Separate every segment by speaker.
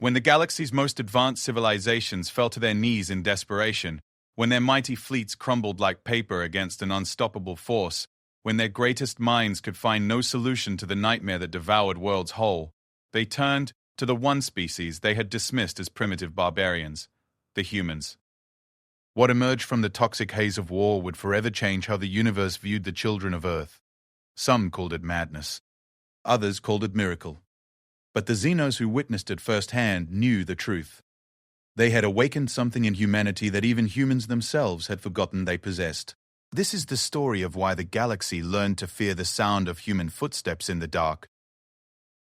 Speaker 1: When the galaxy's most advanced civilizations fell to their knees in desperation, when their mighty fleets crumbled like paper against an unstoppable force, when their greatest minds could find no solution to the nightmare that devoured worlds whole, they turned to the one species they had dismissed as primitive barbarians, the humans. What emerged from the toxic haze of war would forever change how the universe viewed the children of Earth. Some called it madness. Others called it miracle. But the Xenos who witnessed it firsthand knew the truth. They had awakened something in humanity that even humans themselves had forgotten they possessed. This is the story of why the galaxy learned to fear the sound of human footsteps in the dark.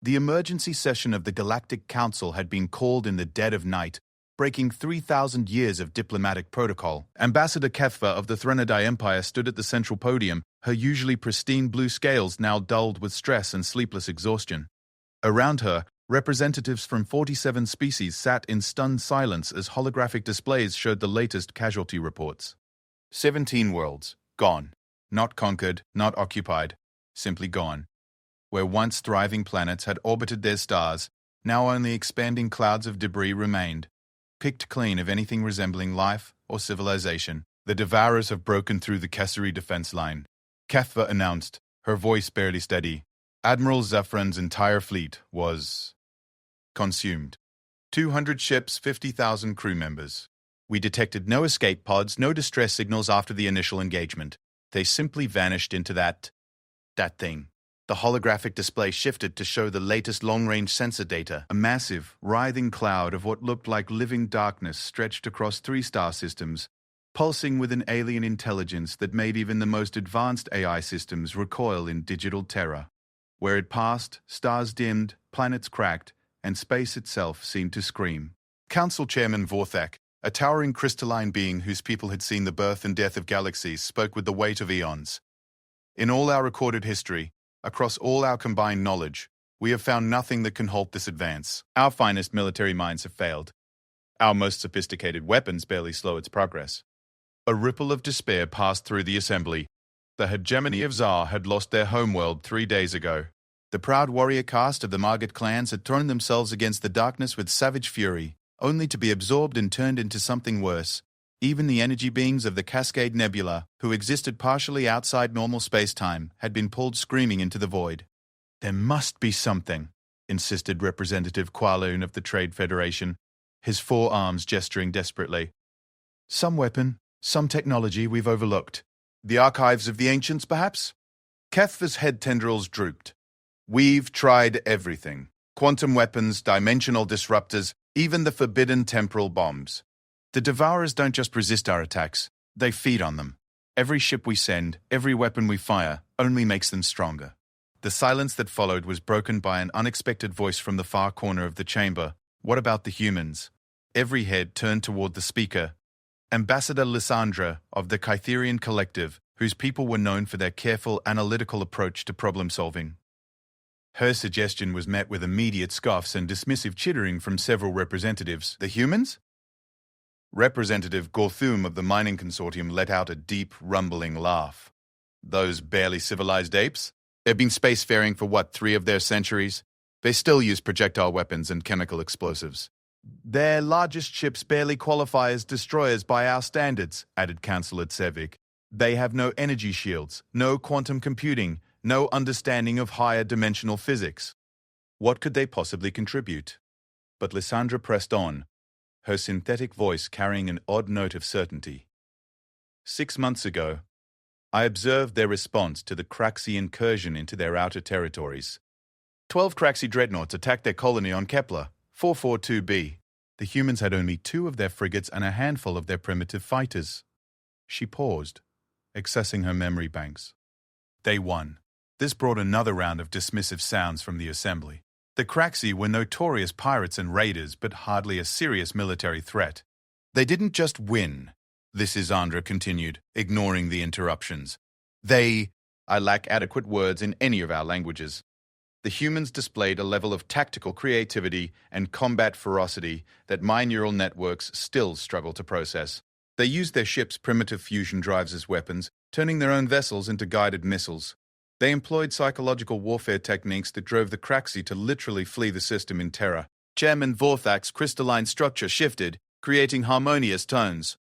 Speaker 1: The emergency session of the Galactic Council had been called in the dead of night, breaking 3,000 years of diplomatic protocol. Ambassador Kethva of the Threnodai Empire stood at the central podium, her usually pristine blue scales now dulled with stress and sleepless exhaustion. Around her, representatives from 47 species sat in stunned silence as holographic displays showed the latest casualty reports. 17 worlds, gone. Not conquered, not occupied, simply gone. Where once thriving planets had orbited their stars, now only expanding clouds of debris remained. Picked clean of anything resembling life or civilization, the Devourers have broken through the Cassari defense line. Kethva announced, her voice barely steady. Admiral Zephyrin's entire fleet was consumed. 200 ships, 50,000 crew members. We detected no escape pods, no distress signals after the initial engagement. They simply vanished into that thing. The holographic display shifted to show the latest long-range sensor data. A massive, writhing cloud of what looked like living darkness stretched across 3 star systems, pulsing with an alien intelligence that made even the most advanced AI systems recoil in digital terror. Where it passed, stars dimmed, planets cracked, and space itself seemed to scream. Council Chairman Vorthak, a towering crystalline being whose people had seen the birth and death of galaxies, spoke with the weight of eons. In all our recorded history, across all our combined knowledge, we have found nothing that can halt this advance. Our finest military minds have failed. Our most sophisticated weapons barely slow its progress. A ripple of despair passed through the assembly. The hegemony of Tsar had lost their homeworld 3 days ago. The proud warrior caste of the Margit clans had thrown themselves against the darkness with savage fury, only to be absorbed and turned into something worse. Even the energy beings of the Cascade Nebula, who existed partially outside normal space-time, had been pulled screaming into the void. There must be something, insisted Representative Qualoon of the Trade Federation, his 4 arms gesturing desperately. Some weapon, some technology we've overlooked. The archives of the ancients, perhaps? Kethva's head tendrils drooped. We've tried everything. Quantum weapons, dimensional disruptors, even the forbidden temporal bombs. The Devourers don't just resist our attacks, they feed on them. Every ship we send, every weapon we fire, only makes them stronger. The silence that followed was broken by an unexpected voice from the far corner of the chamber. What about the humans? Every head turned toward the speaker. Ambassador Lysandra of the Kytherian Collective, whose people were known for their careful, analytical approach to problem-solving. Her suggestion was met with immediate scoffs and dismissive chittering from several representatives. The humans? Representative Gorthum of the Mining Consortium let out a deep, rumbling laugh. Those barely civilized apes? They've been spacefaring for 3 of their centuries? They still use projectile weapons and chemical explosives. Their largest ships barely qualify as destroyers by our standards, added Councillor Tsevik. They have no energy shields, no quantum computing, no understanding of higher dimensional physics. What could they possibly contribute? But Lysandra pressed on, her synthetic voice carrying an odd note of certainty. 6 months ago, I observed their response to the Craxi incursion into their outer territories. 12 Craxi dreadnoughts attacked their colony on Kepler, 442b. The humans had only 2 of their frigates and a handful of their primitive fighters. She paused, accessing her memory banks. They won. This brought another round of dismissive sounds from the assembly. The Craxi were notorious pirates and raiders, but hardly a serious military threat. They didn't just win, Lysandra continued, ignoring the interruptions. I lack adequate words in any of our languages. The humans displayed a level of tactical creativity and combat ferocity that my neural networks still struggle to process. They used their ships' primitive fusion drives as weapons, turning their own vessels into guided missiles. They employed psychological warfare techniques that drove the Craxi to literally flee the system in terror. Chairman Vorthak's crystalline structure shifted, creating harmonious tones.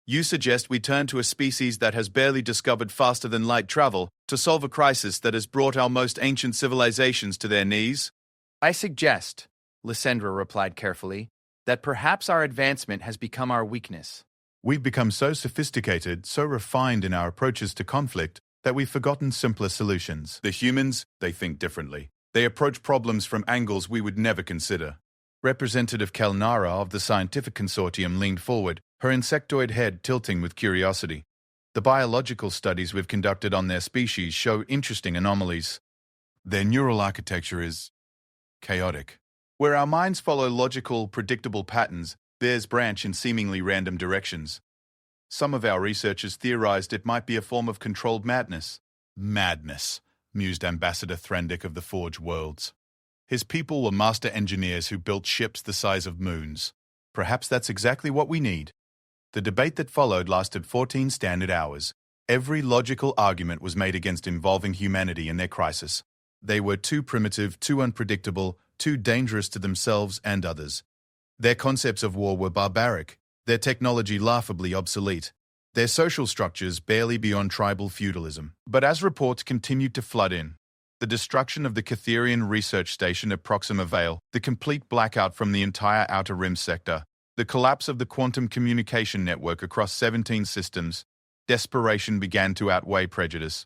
Speaker 1: You suggest we turn to a species that has barely discovered faster-than-light travel to solve a crisis that has brought our most ancient civilizations to their knees?
Speaker 2: I suggest, Lysandra replied carefully, that perhaps our advancement has become our weakness.
Speaker 1: We've become so sophisticated, so refined in our approaches to conflict, that we've forgotten simpler solutions. The humans, they think differently. They approach problems from angles we would never consider. Representative Kelnara of the Scientific Consortium leaned forward, her insectoid head tilting with curiosity. The biological studies we've conducted on their species show interesting anomalies. Their neural architecture is chaotic. Where our minds follow logical, predictable patterns, theirs branch in seemingly random directions. Some of our researchers theorized it might be a form of controlled madness. Madness, mused Ambassador Thrandic of the Forge Worlds. His people were master engineers who built ships the size of moons. Perhaps that's exactly what we need. The debate that followed lasted 14 standard hours. Every logical argument was made against involving humanity in their crisis. They were too primitive, too unpredictable, too dangerous to themselves and others. Their concepts of war were barbaric, their technology laughably obsolete, their social structures barely beyond tribal feudalism. But as reports continued to flood in, the destruction of the Catherian research station at Proxima Vale, the complete blackout from the entire Outer Rim sector, the collapse of the quantum communication network across 17 systems, desperation began to outweigh prejudice.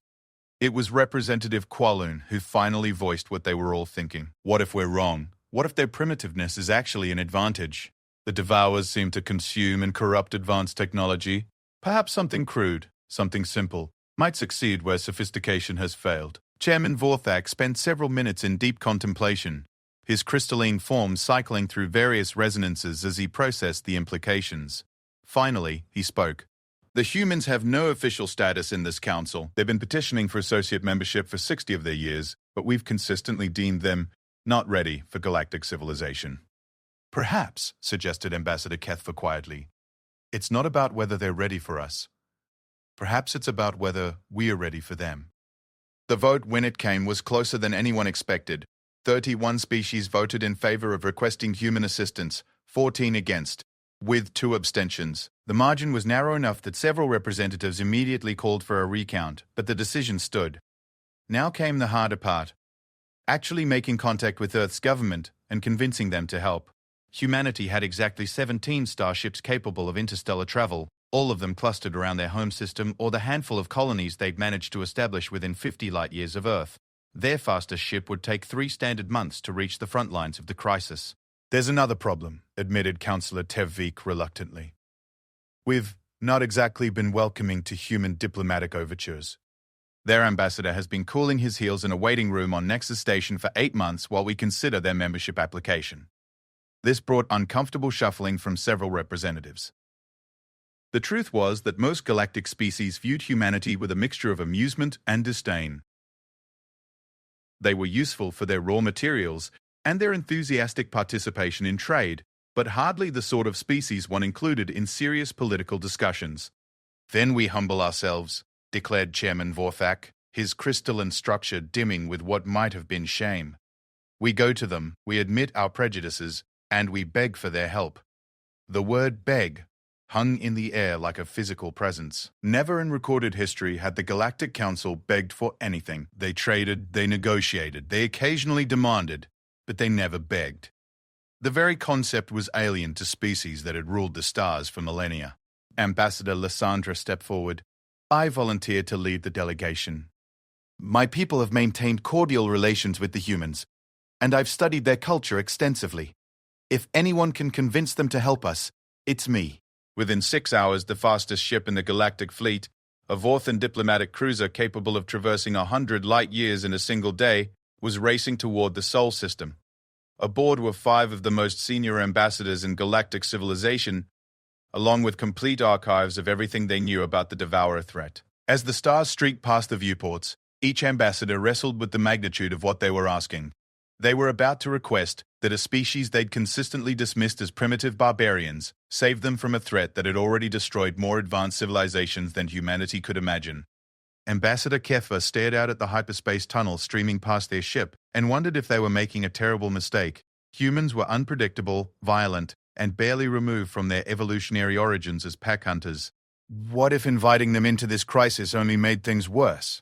Speaker 1: It was Representative Qualoon who finally voiced what they were all thinking. What if we're wrong? What if their primitiveness is actually an advantage? The Devourers seem to consume and corrupt advanced technology. Perhaps something crude, something simple, might succeed where sophistication has failed. Chairman Vorthak spent several minutes in deep contemplation, his crystalline form cycling through various resonances as he processed the implications. Finally, he spoke. The humans have no official status in this council. They've been petitioning for associate membership for 60 of their years, but we've consistently deemed them not ready for galactic civilization. Perhaps, suggested Ambassador Kethva quietly, it's not about whether they're ready for us. Perhaps it's about whether we're ready for them. The vote, when it came, was closer than anyone expected. 31 species voted in favor of requesting human assistance, 14 against, with 2 abstentions. The margin was narrow enough that several representatives immediately called for a recount, but the decision stood. Now came the harder part. Actually making contact with Earth's government and convincing them to help. Humanity had exactly 17 starships capable of interstellar travel, all of them clustered around their home system or the handful of colonies they'd managed to establish within 50 light-years of Earth. Their fastest ship would take 3 standard months to reach the front lines of the crisis. There's another problem, admitted Councillor Tevvik reluctantly. We've not exactly been welcoming to human diplomatic overtures. Their ambassador has been cooling his heels in a waiting room on Nexus Station for 8 months while we consider their membership application. This brought uncomfortable shuffling from several representatives. The truth was that most galactic species viewed humanity with a mixture of amusement and disdain. They were useful for their raw materials and their enthusiastic participation in trade, but hardly the sort of species one included in serious political discussions. Then we humble ourselves, declared Chairman Vorthak, his crystalline structure dimming with what might have been shame. We go to them, we admit our prejudices, and we beg for their help. The word beg hung in the air like a physical presence. Never in recorded history had the Galactic Council begged for anything. They traded, they negotiated, they occasionally demanded, but they never begged. The very concept was alien to species that had ruled the stars for millennia. Ambassador Lysandra stepped forward. I volunteered to lead the delegation. My people have maintained cordial relations with the humans, and I've studied their culture extensively. If anyone can convince them to help us, it's me. Within 6 hours, the fastest ship in the galactic fleet, a Vorthan diplomatic cruiser capable of traversing 100 light-years in a single day, was racing toward the Sol system. Aboard were 5 of the most senior ambassadors in galactic civilization, along with complete archives of everything they knew about the Devourer threat. As the stars streaked past the viewports, each ambassador wrestled with the magnitude of what they were asking. They were about to request that a species they'd consistently dismissed as primitive barbarians save them from a threat that had already destroyed more advanced civilizations than humanity could imagine. Ambassador Kethva stared out at the hyperspace tunnel streaming past their ship and wondered if they were making a terrible mistake. Humans were unpredictable, violent, and barely removed from their evolutionary origins as pack hunters. What if inviting them into this crisis only made things worse?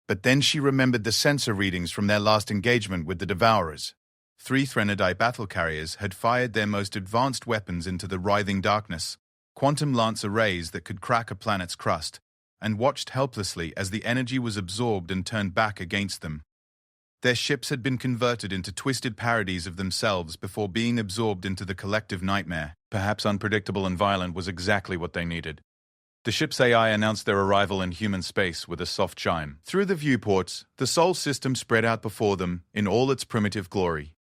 Speaker 1: But then she remembered the sensor readings from their last engagement with the Devourers. 3 Threnodite battle carriers had fired their most advanced weapons into the writhing darkness, quantum lance arrays that could crack a planet's crust, and watched helplessly as the energy was absorbed and turned back against them. Their ships had been converted into twisted parodies of themselves before being absorbed into the collective nightmare. Perhaps unpredictable and violent was exactly what they needed. The ship's AI announced their arrival in human space with a soft chime. Through the viewports, the Sol system spread out before them in all its primitive glory.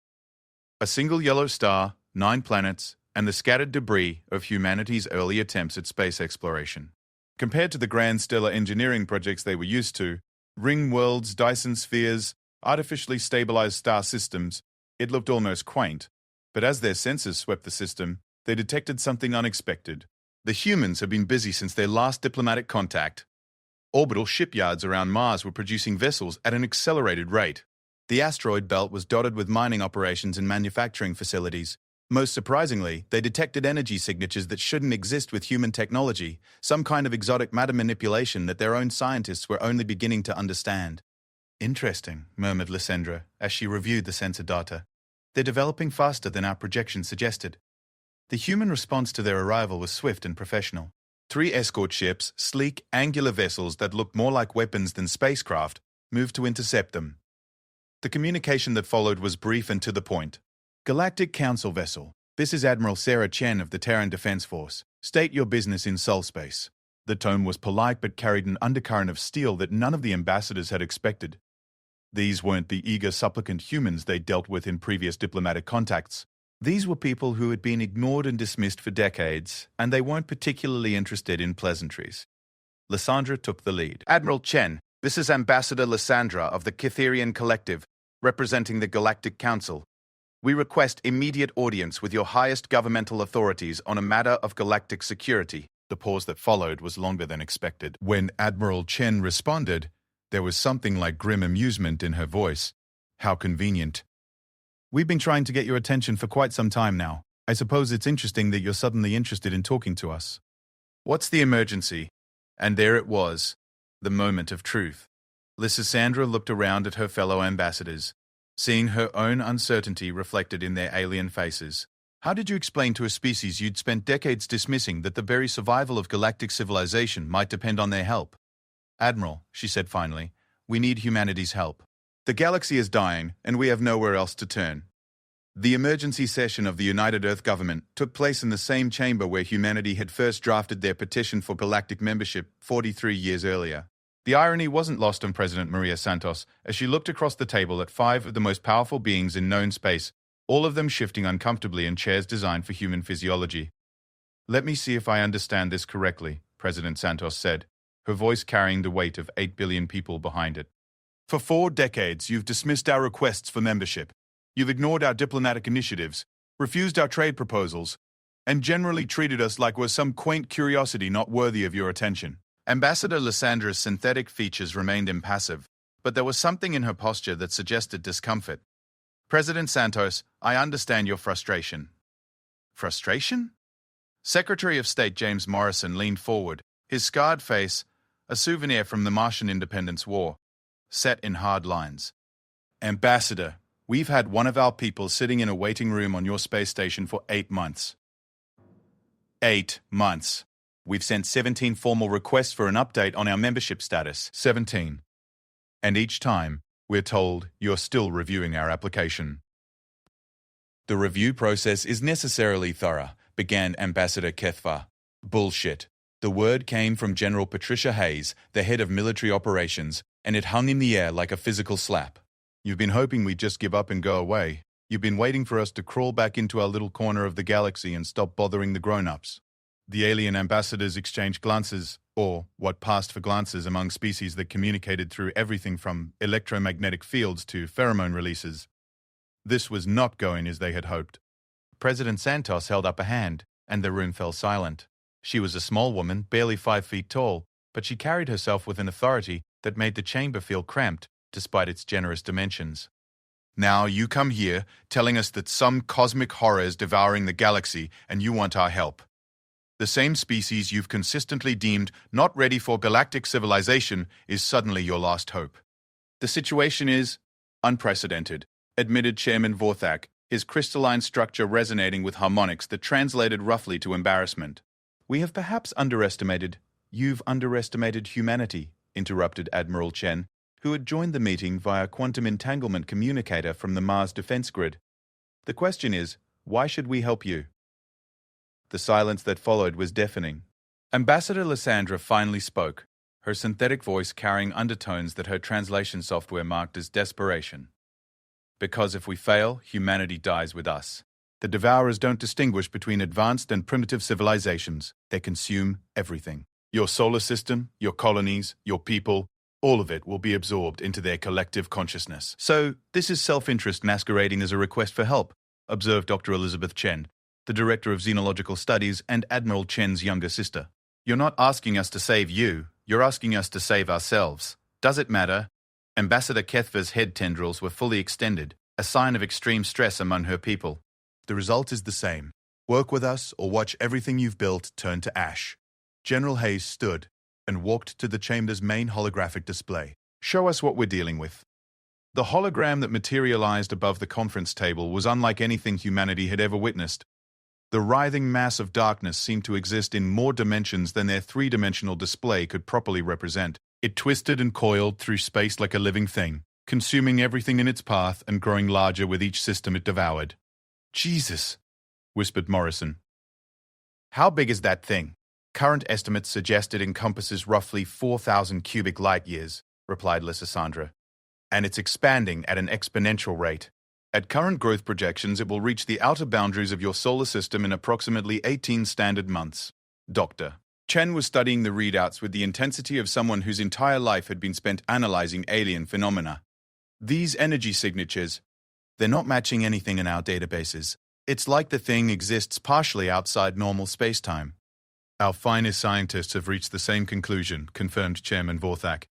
Speaker 1: A single yellow star, 9 planets, and the scattered debris of humanity's early attempts at space exploration. Compared to the grand stellar engineering projects they were used to, ring worlds, Dyson spheres, artificially stabilized star systems, it looked almost quaint. But as their sensors swept the system, they detected something unexpected. The humans had been busy since their last diplomatic contact. Orbital shipyards around Mars were producing vessels at an accelerated rate. The asteroid belt was dotted with mining operations and manufacturing facilities. Most surprisingly, they detected energy signatures that shouldn't exist with human technology, some kind of exotic matter manipulation that their own scientists were only beginning to understand. Interesting, murmured Lysandra as she reviewed the sensor data. They're developing faster than our projections suggested. The human response to their arrival was swift and professional. 3 escort ships, sleek, angular vessels that looked more like weapons than spacecraft, moved to intercept them. The communication that followed was brief and to the point. Galactic Council vessel. This is Admiral Sarah Chen of the Terran Defense Force. State your business in Sol space. The tone was polite but carried an undercurrent of steel that none of the ambassadors had expected. These weren't the eager supplicant humans they dealt with in previous diplomatic contacts. These were people who had been ignored and dismissed for decades, and they weren't particularly interested in pleasantries. Lysandra took the lead.
Speaker 2: Admiral Chen, this is Ambassador Lysandra of the Kytherian Collective, representing the Galactic Council. We request immediate audience with your highest governmental authorities on a matter of galactic security.
Speaker 1: The pause that followed was longer than expected. When Admiral Chen responded, there was something like grim amusement in her voice. How convenient. We've been trying to get your attention for quite some time now. I suppose it's interesting that you're suddenly interested in talking to us. What's the emergency? And there it was, the moment of truth. Lysandra looked around at her fellow ambassadors, seeing her own uncertainty reflected in their alien faces. How did you explain to a species you'd spent decades dismissing that the very survival of galactic civilization might depend on their help? Admiral, she said finally, we need humanity's help. The galaxy is dying, and we have nowhere else to turn. The emergency session of the United Earth Government took place in the same chamber where humanity had first drafted their petition for galactic membership 43 years earlier. The irony wasn't lost on President Maria Santos as she looked across the table at 5 of the most powerful beings in known space, all of them shifting uncomfortably in chairs designed for human physiology. Let me see if I understand this correctly, President Santos said, her voice carrying the weight of 8 billion people behind it. For 4 decades, you've dismissed our requests for membership. You've ignored our diplomatic initiatives, refused our trade proposals, and generally treated us like we're some quaint curiosity not worthy of your attention. Ambassador Lysandra's synthetic features remained impassive, but there was something in her posture that suggested discomfort. President Santos, I understand your frustration. Frustration? Secretary of State James Morrison leaned forward, his scarred face, a souvenir from the Martian Independence War, set in hard lines. Ambassador, we've had one of our people sitting in a waiting room on your space station for 8 months. 8 months. We've sent 17 formal requests for an update on our membership status. 17. And each time, we're told you're still reviewing our application. The review process is necessarily thorough, began Ambassador Kethva. Bullshit. The word came from General Patricia Haze, the head of military operations, and it hung in the air like a physical slap. You've been hoping we'd just give up and go away. You've been waiting for us to crawl back into our little corner of the galaxy and stop bothering the grown-ups. The alien ambassadors exchanged glances, or what passed for glances among species that communicated through everything from electromagnetic fields to pheromone releases. This was not going as they had hoped. President Santos held up a hand, and the room fell silent. She was a small woman, barely 5 feet tall, but she carried herself with an authority that made the chamber feel cramped, despite its generous dimensions.
Speaker 2: Now you come here telling us that some cosmic horror is devouring the galaxy and you want our help. The same species you've consistently deemed not ready for galactic civilization is suddenly your last hope.
Speaker 1: The situation is unprecedented, admitted Chairman Vorthak, his crystalline structure resonating with harmonics that translated roughly to embarrassment.
Speaker 2: We have perhaps underestimated. You've underestimated humanity, interrupted Admiral Chen, who had joined the meeting via quantum entanglement communicator from the Mars defense grid. The question is, why should we help you? The silence that followed was deafening. Ambassador Lysandra finally spoke, her synthetic voice carrying undertones that her translation software marked as desperation. Because if we fail, humanity dies with us. The Devourers don't distinguish between advanced and primitive civilizations. They consume everything. Your solar system, your colonies, your people, all of it will be absorbed into their collective consciousness. So, this is self-interest masquerading as a request for help, observed Dr. Elizabeth Chen, the director of Xenological Studies and Admiral Chen's younger sister. You're not asking us to save you, you're asking us to save ourselves. Does it matter? Ambassador Kethva's head tendrils were fully extended, a sign of extreme stress among her people. The result is the same. Work with us or watch everything you've built turn to ash. General Haze stood and walked to the chamber's main holographic display. Show us what we're dealing with. The hologram that materialized above the conference table was unlike anything humanity had ever witnessed. The writhing mass of darkness seemed to exist in more dimensions than their three-dimensional display could properly represent. It twisted and coiled through space like a living thing, consuming everything in its path and growing larger with each system it devoured. Jesus, whispered Morrison. How big is that thing? Current estimates suggest it encompasses roughly 4,000 cubic light-years, replied Lysandra. And it's expanding at an exponential rate. At current growth projections, it will reach the outer boundaries of your solar system in approximately 18 standard months. Doctor. Chen was studying the readouts with the intensity of someone whose entire life had been spent analyzing alien phenomena. These energy signatures, they're not matching anything in our databases. It's like the thing exists partially outside normal space-time. Our finest scientists have reached the same conclusion, confirmed Chairman Vorthak.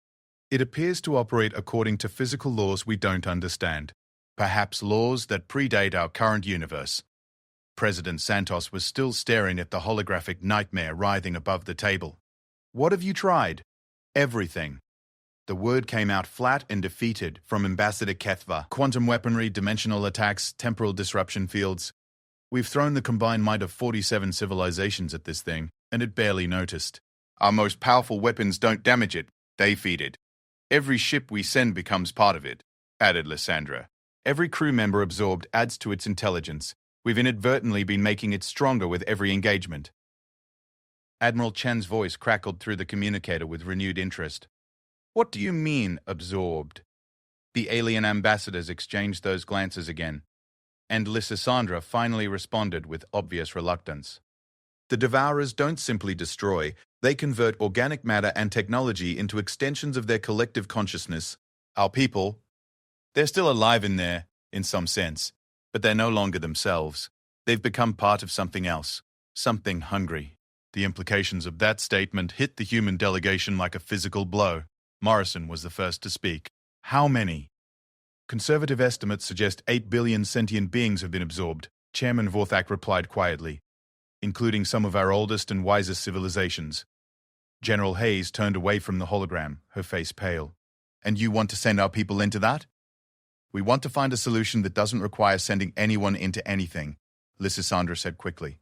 Speaker 2: It appears to operate according to physical laws we don't understand. Perhaps laws that predate our current universe. President Santos was still staring at the holographic nightmare writhing above the table. What have you tried? Everything. The word came out flat and defeated from Ambassador Kethva. Quantum weaponry, dimensional attacks, temporal disruption fields. We've thrown the combined might of 47 civilizations at this thing, and it barely noticed. Our most powerful weapons don't damage it, they feed it. Every ship we send becomes part of it, added Lysandra. Every crew member absorbed adds to its intelligence. We've inadvertently been making it stronger with every engagement. Admiral Chen's voice crackled through the communicator with renewed interest. What do you mean, absorbed? The alien ambassadors exchanged those glances again, and Lysandra finally responded with obvious reluctance. The Devourers don't simply destroy, they convert organic matter and technology into extensions of their collective consciousness. Our people, they're still alive in there, in some sense, but they're no longer themselves. They've become part of something else, something hungry. The implications of that statement hit the human delegation like a physical blow. Morrison was the first to speak. How many? Conservative estimates suggest 8 billion sentient beings have been absorbed, Chairman Vorthak replied quietly, including some of our oldest and wisest civilizations. General Haze turned away from the hologram, her face pale. And you want to send our people into that? We want to find a solution that doesn't require sending anyone into anything, Lysandra said quickly.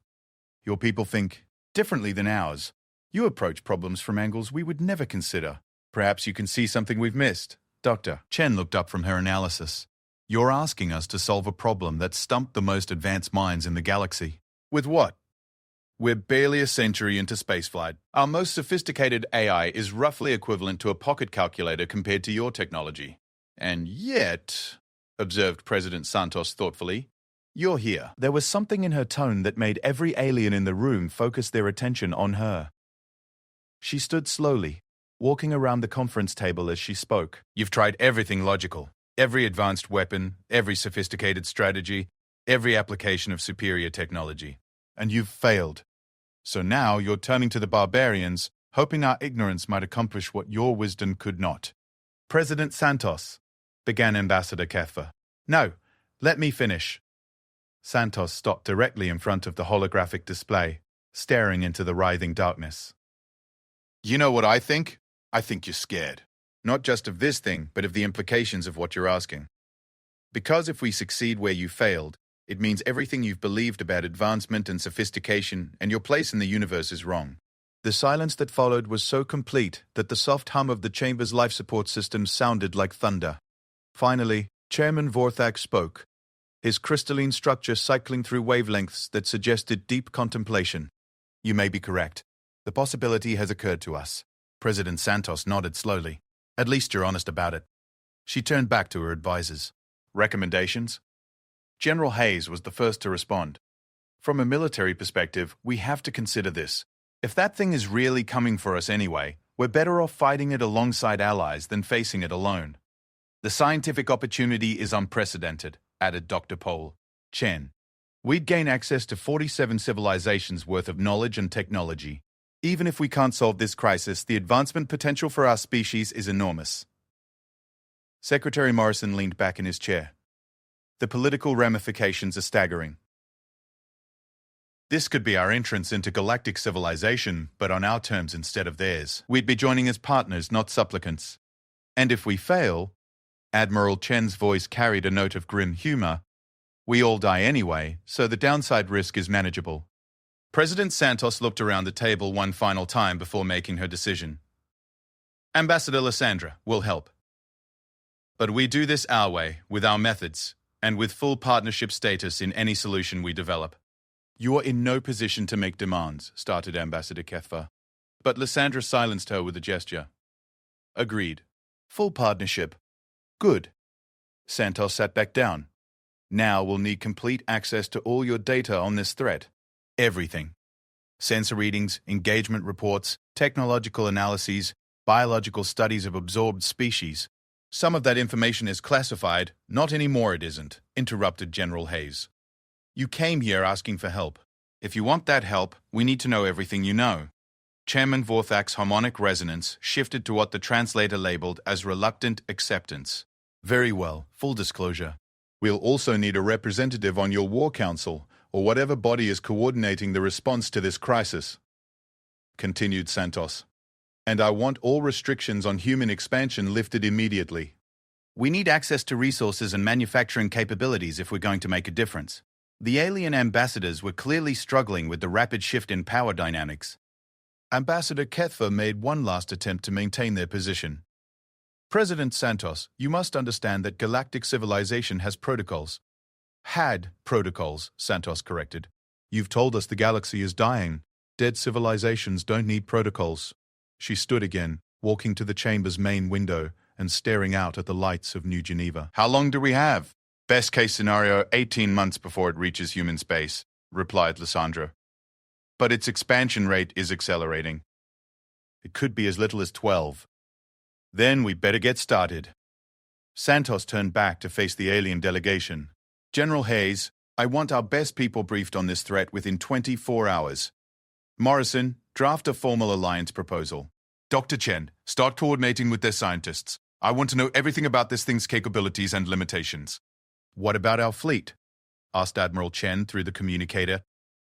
Speaker 2: Your people think differently than ours. You approach problems from angles we would never consider. Perhaps you can see something we've missed. Doctor. Chen looked up from her analysis. You're asking us to solve a problem that stumped the most advanced minds in the galaxy. With what? We're barely a century into spaceflight. Our most sophisticated AI is roughly equivalent to a pocket calculator compared to your technology. And yet, observed President Santos thoughtfully, you're here. There was something in her tone that made every alien in the room focus their attention on her. She stood slowly, walking around the conference table as she spoke. You've tried everything logical. Every advanced weapon, every sophisticated strategy, every application of superior technology. And you've failed. So now you're turning to the barbarians, hoping our ignorance might accomplish what your wisdom could not. President Santos, began Ambassador Kethva. No, Let me finish. Santos stopped directly in front of the holographic display, staring into the writhing darkness. You know what I think? I think you're scared. Not just of this thing, but of the implications of what you're asking. Because if we succeed where you failed, it means everything you've believed about advancement and sophistication and your place in the universe is wrong. The silence that followed was so complete that the soft hum of the chamber's life support system sounded like thunder. Finally, Chairman Vorthak spoke, his crystalline structure cycling through wavelengths that suggested deep contemplation. You may be correct. The possibility has occurred to us. President Santos nodded slowly. At least you're honest about it. She turned back to her advisors. Recommendations? General Haze was the first to respond. From a military perspective, we have to consider this. If that thing is really coming for us anyway, we're better off fighting it alongside allies than facing it alone. The scientific opportunity is unprecedented, added Dr. Pole. Chen. We'd gain access to 47 civilizations worth of knowledge and technology. Even if we can't solve this crisis, the advancement potential for our species is enormous. Secretary Morrison leaned back in his chair. The political ramifications are staggering. This could be our entrance into galactic civilization, but on our terms instead of theirs. We'd be joining as partners, not supplicants. And if we fail, Admiral Chen's voice carried a note of grim humor, we all die anyway, so the downside risk is manageable. President Santos looked around the table one final time before making her decision. Ambassador Lysandra will help. But we do this our way, with our methods, and with full partnership status in any solution we develop. You are in no position to make demands, started Ambassador Kethva. But Lysandra silenced her with a gesture. Agreed. Full partnership. Good. Santos sat back down. Now we'll need complete access to all your data on this threat. Everything. Sensor readings, engagement reports, technological analyses, biological studies of absorbed species. Some of that information is classified. Not anymore it isn't, interrupted General Haze. You came here asking for help. If you want that help, we need to know everything you know. Chairman Vorthak's harmonic resonance shifted to what the translator labeled as reluctant acceptance. Very well, full disclosure. We'll also need a representative on your war council, or whatever body is coordinating the response to this crisis. Continued Santos. And I want all restrictions on human expansion lifted immediately. We need access to resources and manufacturing capabilities if we're going to make a difference. The alien ambassadors were clearly struggling with the rapid shift in power dynamics. Ambassador Kethva made one last attempt to maintain their position. President Santos, you must understand that galactic civilization has protocols. Had protocols, Santos corrected. You've told us the galaxy is dying. Dead civilizations don't need protocols. She stood again, walking to the chamber's main window and staring out at the lights of New Geneva. How long do we have? Best case scenario, 18 months before it reaches human space, replied Lysandra. But its expansion rate is accelerating. It could be as little as 12. Then we better get started. Santos turned back to face the alien delegation. General Haze, I want our best people briefed on this threat within 24 hours. Morrison, draft a formal alliance proposal. Dr. Chen, start coordinating with their scientists. I want to know everything about this thing's capabilities and limitations. What about our fleet? Asked Admiral Chen through the communicator.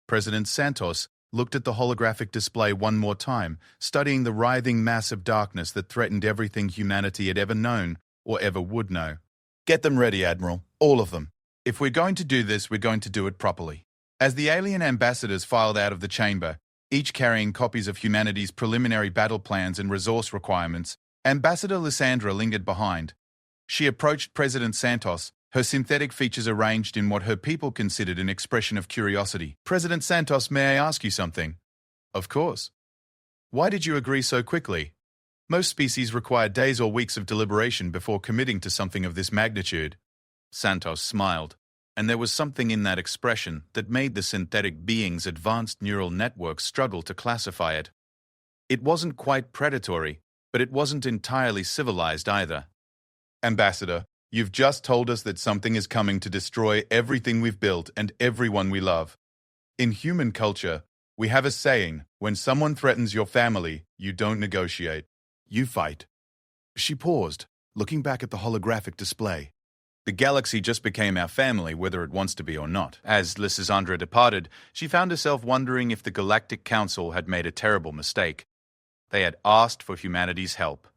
Speaker 2: President Santos looked at the holographic display one more time, studying the writhing mass of darkness that threatened everything humanity had ever known or ever would know. Get them ready, Admiral. All of them. If we're going to do this, we're going to do it properly. As the alien ambassadors filed out of the chamber, each carrying copies of humanity's preliminary battle plans and resource requirements, Ambassador Lysandra lingered behind. She approached President Santos, her synthetic features arranged in what her people considered an expression of curiosity. President Santos, may I ask you something? Of course. Why did you agree so quickly? Most species require days or weeks of deliberation before committing to something of this magnitude. Santos smiled, and there was something in that expression that made the synthetic being's advanced neural network struggle to classify it. It wasn't quite predatory, but it wasn't entirely civilized either. Ambassador, you've just told us that something is coming to destroy everything we've built and everyone we love. In human culture, we have a saying, when someone threatens your family, you don't negotiate. You fight. She paused, looking back at the holographic display. The galaxy just became our family, whether it wants to be or not. As Lysandra departed, she found herself wondering if the Galactic Council had made a terrible mistake. They had asked for humanity's help,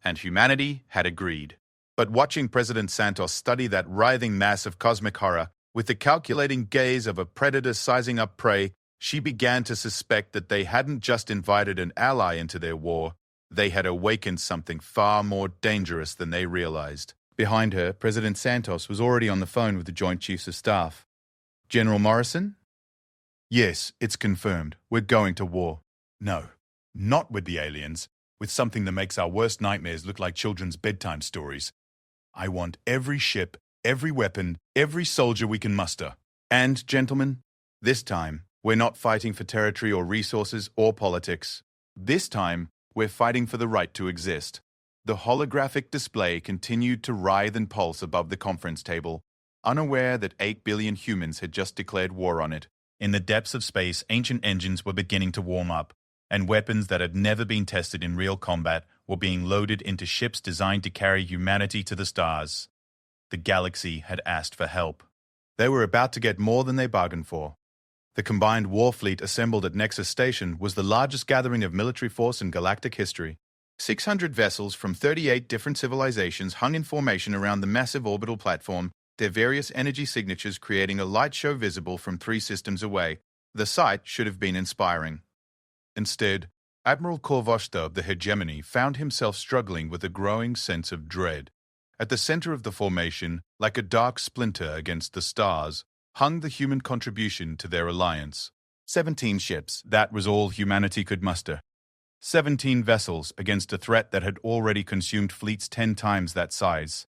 Speaker 2: and humanity had agreed. But watching President Santos study that writhing mass of cosmic horror, with the calculating gaze of a predator sizing up prey, she began to suspect that they hadn't just invited an ally into their war, they had awakened something far more dangerous than they realized. Behind her, President Santos was already on the phone with the Joint Chiefs of Staff. General Morrison? Yes, it's confirmed. We're going to war. No, not with the aliens, with something that makes our worst nightmares look like children's bedtime stories. I want every ship, every weapon, every soldier we can muster. And, gentlemen, this time, we're not fighting for territory or resources or politics. This time, we're fighting for the right to exist. The holographic display continued to writhe and pulse above the conference table, unaware that 8 billion humans had just declared war on it. In the depths of space, ancient engines were beginning to warm up, and weapons that had never been tested in real combat were being loaded into ships designed to carry humanity to the stars. The galaxy had asked for help. They were about to get more than they bargained for. The combined war fleet assembled at Nexus Station was the largest gathering of military force in galactic history. 600 vessels from 38 different civilizations hung in formation around the massive orbital platform, their various energy signatures creating a light show visible from 3 systems away. The sight should have been inspiring. Instead, Admiral Korvoshta of the hegemony found himself struggling with a growing sense of dread. At the center of the formation, like a dark splinter against the stars, hung the human contribution to their alliance. 17 ships, that was all humanity could muster. 17 vessels against a threat that had already consumed fleets 10 times that size.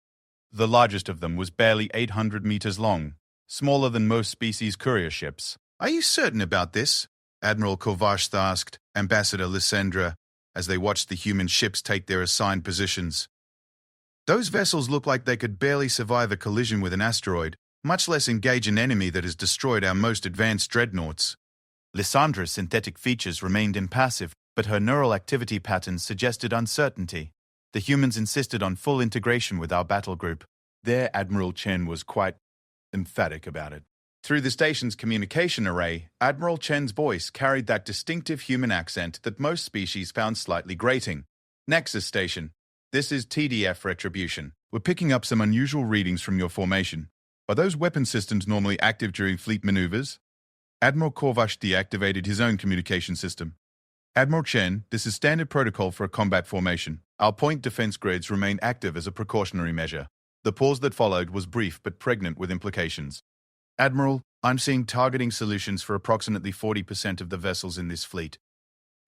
Speaker 2: The largest of them was barely 800 meters long, smaller than most species courier ships. Are you certain about this? Admiral Korvoshta asked Ambassador Lysandra as they watched the human ships take their assigned positions. Those vessels look like they could barely survive a collision with an asteroid, much less engage an enemy that has destroyed our most advanced dreadnoughts. Lysandra's synthetic features remained impassive, but her neural activity patterns suggested uncertainty. The humans insisted on full integration with our battle group. Their Admiral Chen was quite emphatic about it. Through the station's communication array, Admiral Chen's voice carried that distinctive human accent that most species found slightly grating. Nexus Station. This is TDF Retribution. We're picking up some unusual readings from your formation. Are those weapon systems normally active during fleet maneuvers? Admiral Korvash deactivated his own communication system. Admiral Chen, this is standard protocol for a combat formation. Our point defense grids remain active as a precautionary measure. The pause that followed was brief but pregnant with implications. Admiral, I'm seeing targeting solutions for approximately 40% of the vessels in this fleet.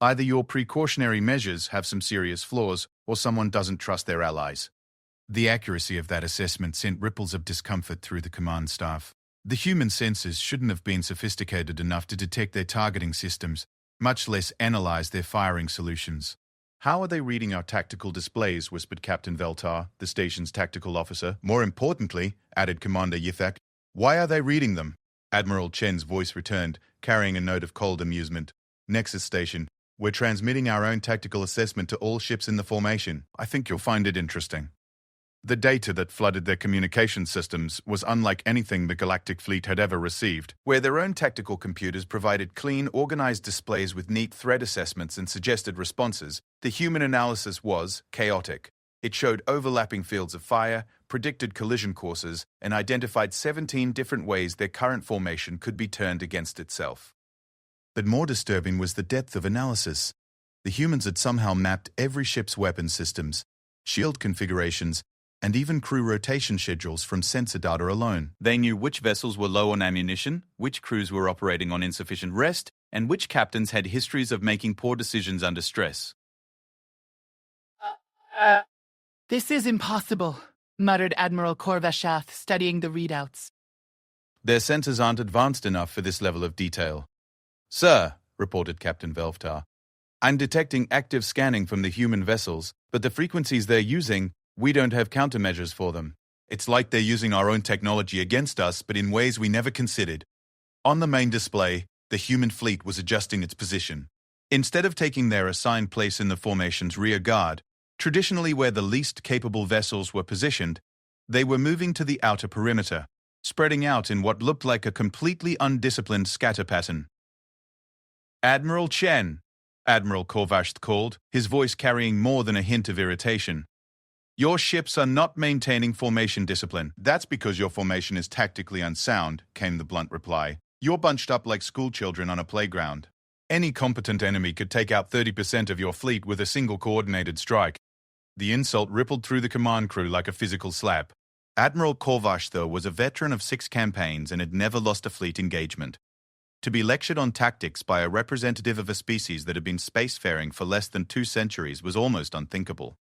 Speaker 2: Either your precautionary measures have some serious flaws, or someone doesn't trust their allies. The accuracy of that assessment sent ripples of discomfort through the command staff. The human sensors shouldn't have been sophisticated enough to detect their targeting systems, much less analyze their firing solutions. How are they reading our tactical displays? Whispered Captain Veltar, the station's tactical officer. More importantly, added Commander Yithak, why are they reading them? Admiral Chen's voice returned, carrying a note of cold amusement. Nexus Station. We're transmitting our own tactical assessment to all ships in the formation. I think you'll find it interesting. The data that flooded their communication systems was unlike anything the Galactic Fleet had ever received. Where their own tactical computers provided clean, organized displays with neat threat assessments and suggested responses, the human analysis was chaotic. It showed overlapping fields of fire, predicted collision courses, and identified 17 different ways their current formation could be turned against itself. But more disturbing was the depth of analysis. The humans had somehow mapped every ship's weapon systems, shield configurations, and even crew rotation schedules from sensor data alone. They knew which vessels were low on ammunition, which crews were operating on insufficient rest, and which captains had histories of making poor decisions under stress.
Speaker 3: This is impossible, muttered Admiral Korvashath, studying the readouts.
Speaker 2: Their sensors aren't advanced enough for this level of detail. Sir, reported Captain Veltar, I'm detecting active scanning from the human vessels, but the frequencies they're using, we don't have countermeasures for them. It's like they're using our own technology against us, but in ways we never considered. On the main display, the human fleet was adjusting its position. Instead of taking their assigned place in the formation's rear guard, traditionally where the least capable vessels were positioned,
Speaker 1: They were moving to the outer perimeter, spreading out in what looked like a completely undisciplined scatter pattern. "Admiral Chen," Admiral Korvash called, his voice carrying more than a hint of irritation. "Your ships are not maintaining formation discipline." "That's because your formation is tactically unsound," came the blunt reply. "You're bunched up like schoolchildren on a playground. Any competent enemy could take out 30% of your fleet with a single coordinated strike." The insult rippled through the command crew like a physical slap. Admiral Korvash, though, was a veteran of 6 campaigns and had never lost a fleet engagement. To be lectured on tactics by a representative of a species that had been spacefaring for less than 2 centuries was almost unthinkable.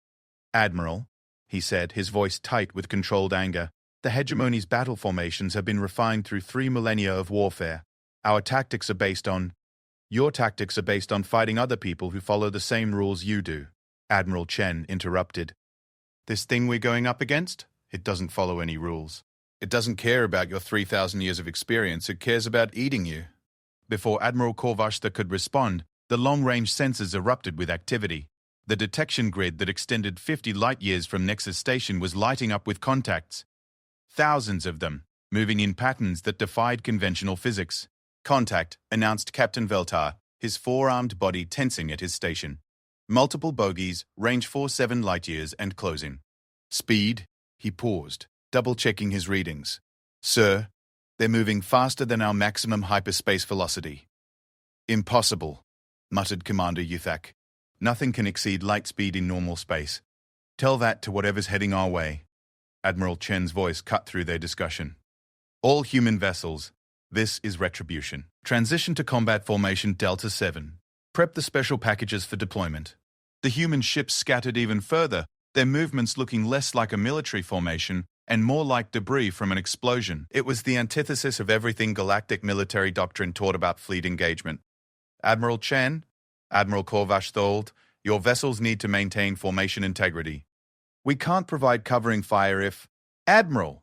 Speaker 1: "Admiral," he said, his voice tight with controlled anger, "the hegemony's battle formations have been refined through 3 millennia of warfare. Our tactics are based on... Your tactics are based on fighting other people who follow the same rules you do." Admiral Chen interrupted. "This thing we're going up against? It doesn't follow any rules. It doesn't care about your 3,000 years of experience, it cares about eating you." Before Admiral Korvashta could respond, the long-range sensors erupted with activity. The detection grid that extended 50 light-years from Nexus Station was lighting up with contacts. Thousands of them, moving in patterns that defied conventional physics. "Contact," announced Captain Veltar, his 4-armed body tensing at his station. "Multiple bogies, range 47 light-years and closing." "Speed?" He paused, double-checking his readings. "Sir, they're moving faster than our maximum hyperspace velocity." "Impossible," muttered Commander Yuthak. "Nothing can exceed light speed in normal space. Tell that to whatever's heading our way." Admiral Chen's voice cut through their discussion. "All human vessels, this is retribution. Transition to combat formation Delta 7. Prep the special packages for deployment." The human ships scattered even further, their movements looking less like a military formation and more like debris from an explosion. It was the antithesis of everything galactic military doctrine taught about fleet engagement. "Admiral Chen," Admiral Korvash told, "your vessels need to maintain formation integrity. We can't provide covering fire if..." Admiral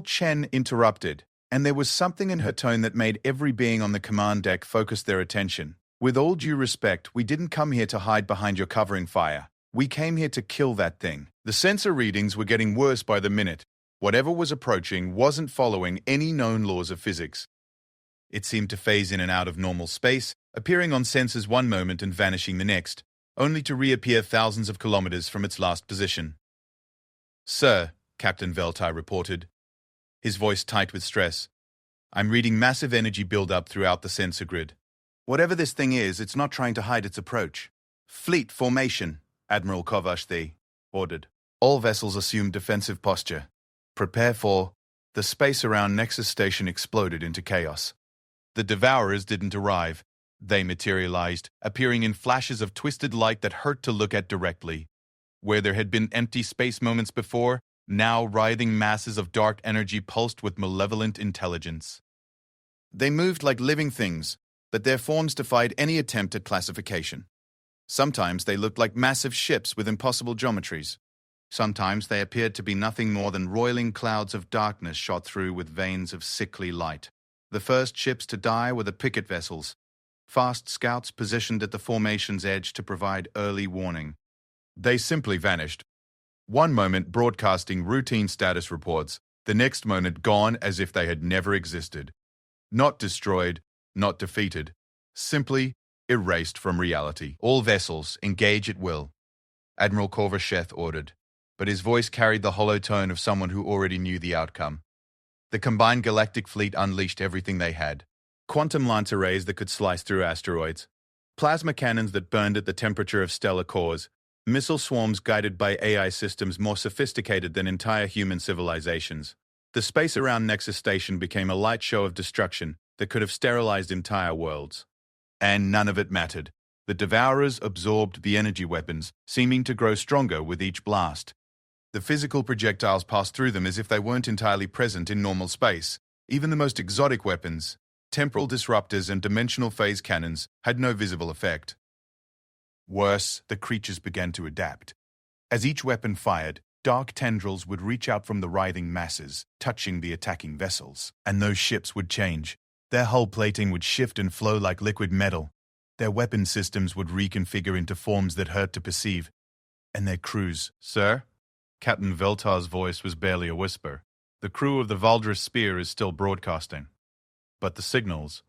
Speaker 1: Chen interrupted, and there was something in her tone that made every being on the command deck focus their attention. "With all due respect, we didn't come here to hide behind your covering fire. We came here to kill that thing." The sensor readings were getting worse by the minute. Whatever was approaching wasn't following any known laws of physics. It seemed to phase in and out of normal space, appearing on sensors one moment and vanishing the next, only to reappear thousands of kilometers from its last position. "Sir," Captain Veltai reported, his voice tight with stress, "I'm reading massive energy buildup throughout the sensor grid. Whatever this thing is, it's not trying to hide its approach." "Fleet formation," Admiral Kovash ordered. "All vessels assume defensive posture. Prepare for..." The space around Nexus Station exploded into chaos. The Devourers didn't arrive. They materialized, appearing in flashes of twisted light that hurt to look at directly. Where there had been empty space moments before, now writhing masses of dark energy pulsed with malevolent intelligence. They moved like living things, but their forms defied any attempt at classification. Sometimes they looked like massive ships with impossible geometries. Sometimes they appeared to be nothing more than roiling clouds of darkness shot through with veins of sickly light. The first ships to die were the picket vessels, fast scouts positioned at the formation's edge to provide early warning. They simply vanished. One moment broadcasting routine status reports, the next moment gone as if they had never existed. Not destroyed, not defeated, simply erased from reality. "All vessels, engage at will," Admiral Korvasheth ordered, but his voice carried the hollow tone of someone who already knew the outcome. The combined galactic fleet unleashed everything they had. Quantum lance arrays that could slice through asteroids, plasma cannons that burned at the temperature of stellar cores, missile swarms guided by AI systems more sophisticated than entire human civilizations. The space around Nexus Station became a light show of destruction that could have sterilized entire worlds. And none of it mattered. The Devourers absorbed the energy weapons, seeming to grow stronger with each blast. The physical projectiles passed through them as if they weren't entirely present in normal space. Even the most exotic weapons, temporal disruptors and dimensional phase cannons, had no visible effect. Worse, the creatures began to adapt. As each weapon fired, dark tendrils would reach out from the writhing masses, touching the attacking vessels. And those ships would change. Their hull plating would shift and flow like liquid metal. Their weapon systems would reconfigure into forms that hurt to perceive. And their crews, "Sir?" Captain Veltar's voice was barely a whisper. The crew of the Valdris Spear is still broadcasting. But the signals,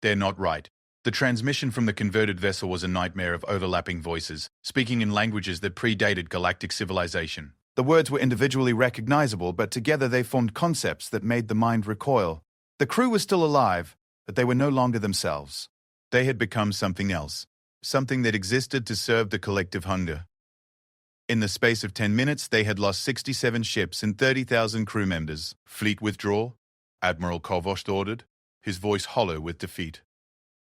Speaker 1: they're not right. The transmission from the converted vessel was a nightmare of overlapping voices, speaking in languages that predated galactic civilization. The words were individually recognizable, but together they formed concepts that made the mind recoil. The crew was still alive, but they were no longer themselves. They had become something else, something that existed to serve the collective hunger. In the space of 10 minutes, they had lost 67 ships and 30,000 crew members. Fleet withdraw, Admiral Kovost ordered, his voice hollow with defeat.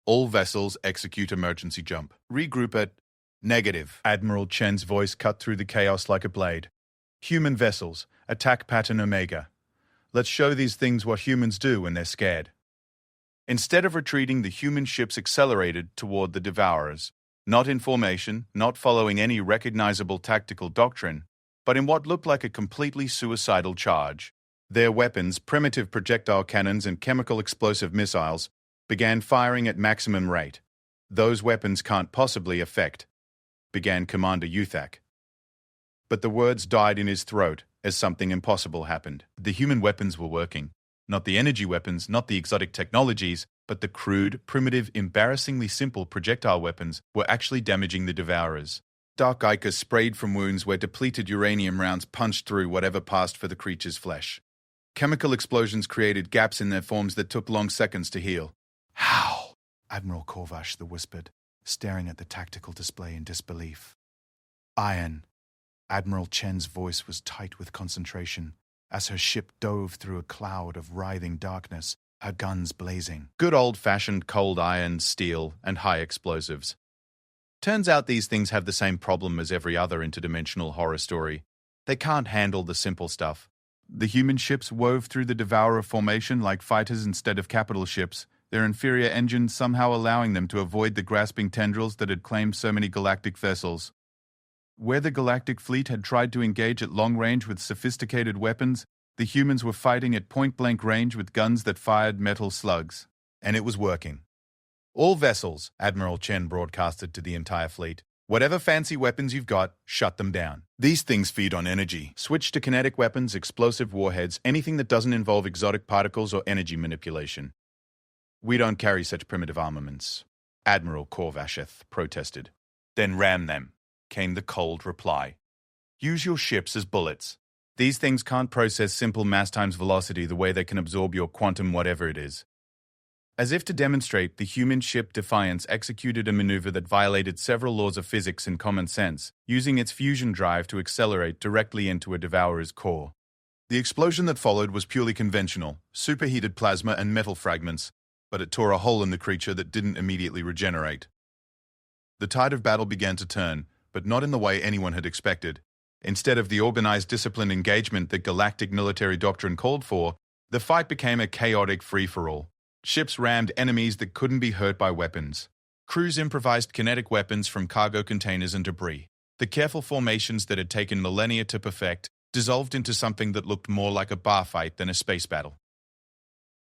Speaker 1: All vessels execute emergency jump. Regroup at negative. Admiral Chen's voice cut through the chaos like a blade. Human vessels, attack pattern Omega. Let's show these things what humans do when they're scared. Instead of retreating, the human ships accelerated toward the Devourers, not in formation, not following any recognizable tactical doctrine, but in what looked like a completely suicidal charge. Their weapons, primitive projectile cannons and chemical explosive missiles, began firing at maximum rate. Those weapons can't possibly affect, began Commander Euthak. But the words died in his throat as something impossible happened. The human weapons were working. Not the energy weapons, not the exotic technologies, but the crude, primitive, embarrassingly simple projectile weapons were actually damaging the Devourers. Dark ichor sprayed from wounds where depleted uranium rounds punched through whatever passed for the creature's flesh. Chemical explosions created gaps in their forms that took long seconds to heal. How? Admiral Korvash whispered, staring at the tactical display in disbelief. Iron. Admiral Chen's voice was tight with concentration as her ship dove through a cloud of writhing darkness, her guns blazing. Good old-fashioned cold iron, steel, and high explosives. Turns out these things have the same problem as every other interdimensional horror story. They can't handle the simple stuff. The human ships wove through the Devourer formation like fighters instead of capital ships, their inferior engines somehow allowing them to avoid the grasping tendrils that had claimed so many galactic vessels. Where the galactic fleet had tried to engage at long range with sophisticated weapons, the humans were fighting at point-blank range with guns that fired metal slugs. And it was working. All vessels, Admiral Chen broadcasted to the entire fleet. Whatever fancy weapons you've got, shut them down. These things feed on energy. Switch to kinetic weapons, explosive warheads, anything that doesn't involve exotic particles or energy manipulation. We don't carry such primitive armaments, Admiral Korvasheth protested. Then ram them, came the cold reply. Use your ships as bullets. These things can't process simple mass times velocity the way they can absorb your quantum whatever it is. As if to demonstrate, the human ship Defiance executed a maneuver that violated several laws of physics and common sense, using its fusion drive to accelerate directly into a Devourer's core. The explosion that followed was purely conventional, superheated plasma and metal fragments, but it tore a hole in the creature that didn't immediately regenerate. The tide of battle began to turn, but not in the way anyone had expected. Instead of the organized, disciplined engagement that galactic military doctrine called for, the fight became a chaotic free-for-all. Ships rammed enemies that couldn't be hurt by weapons. Crews improvised kinetic weapons from cargo containers and debris. The careful formations that had taken millennia to perfect dissolved into something that looked more like a bar fight than a space battle.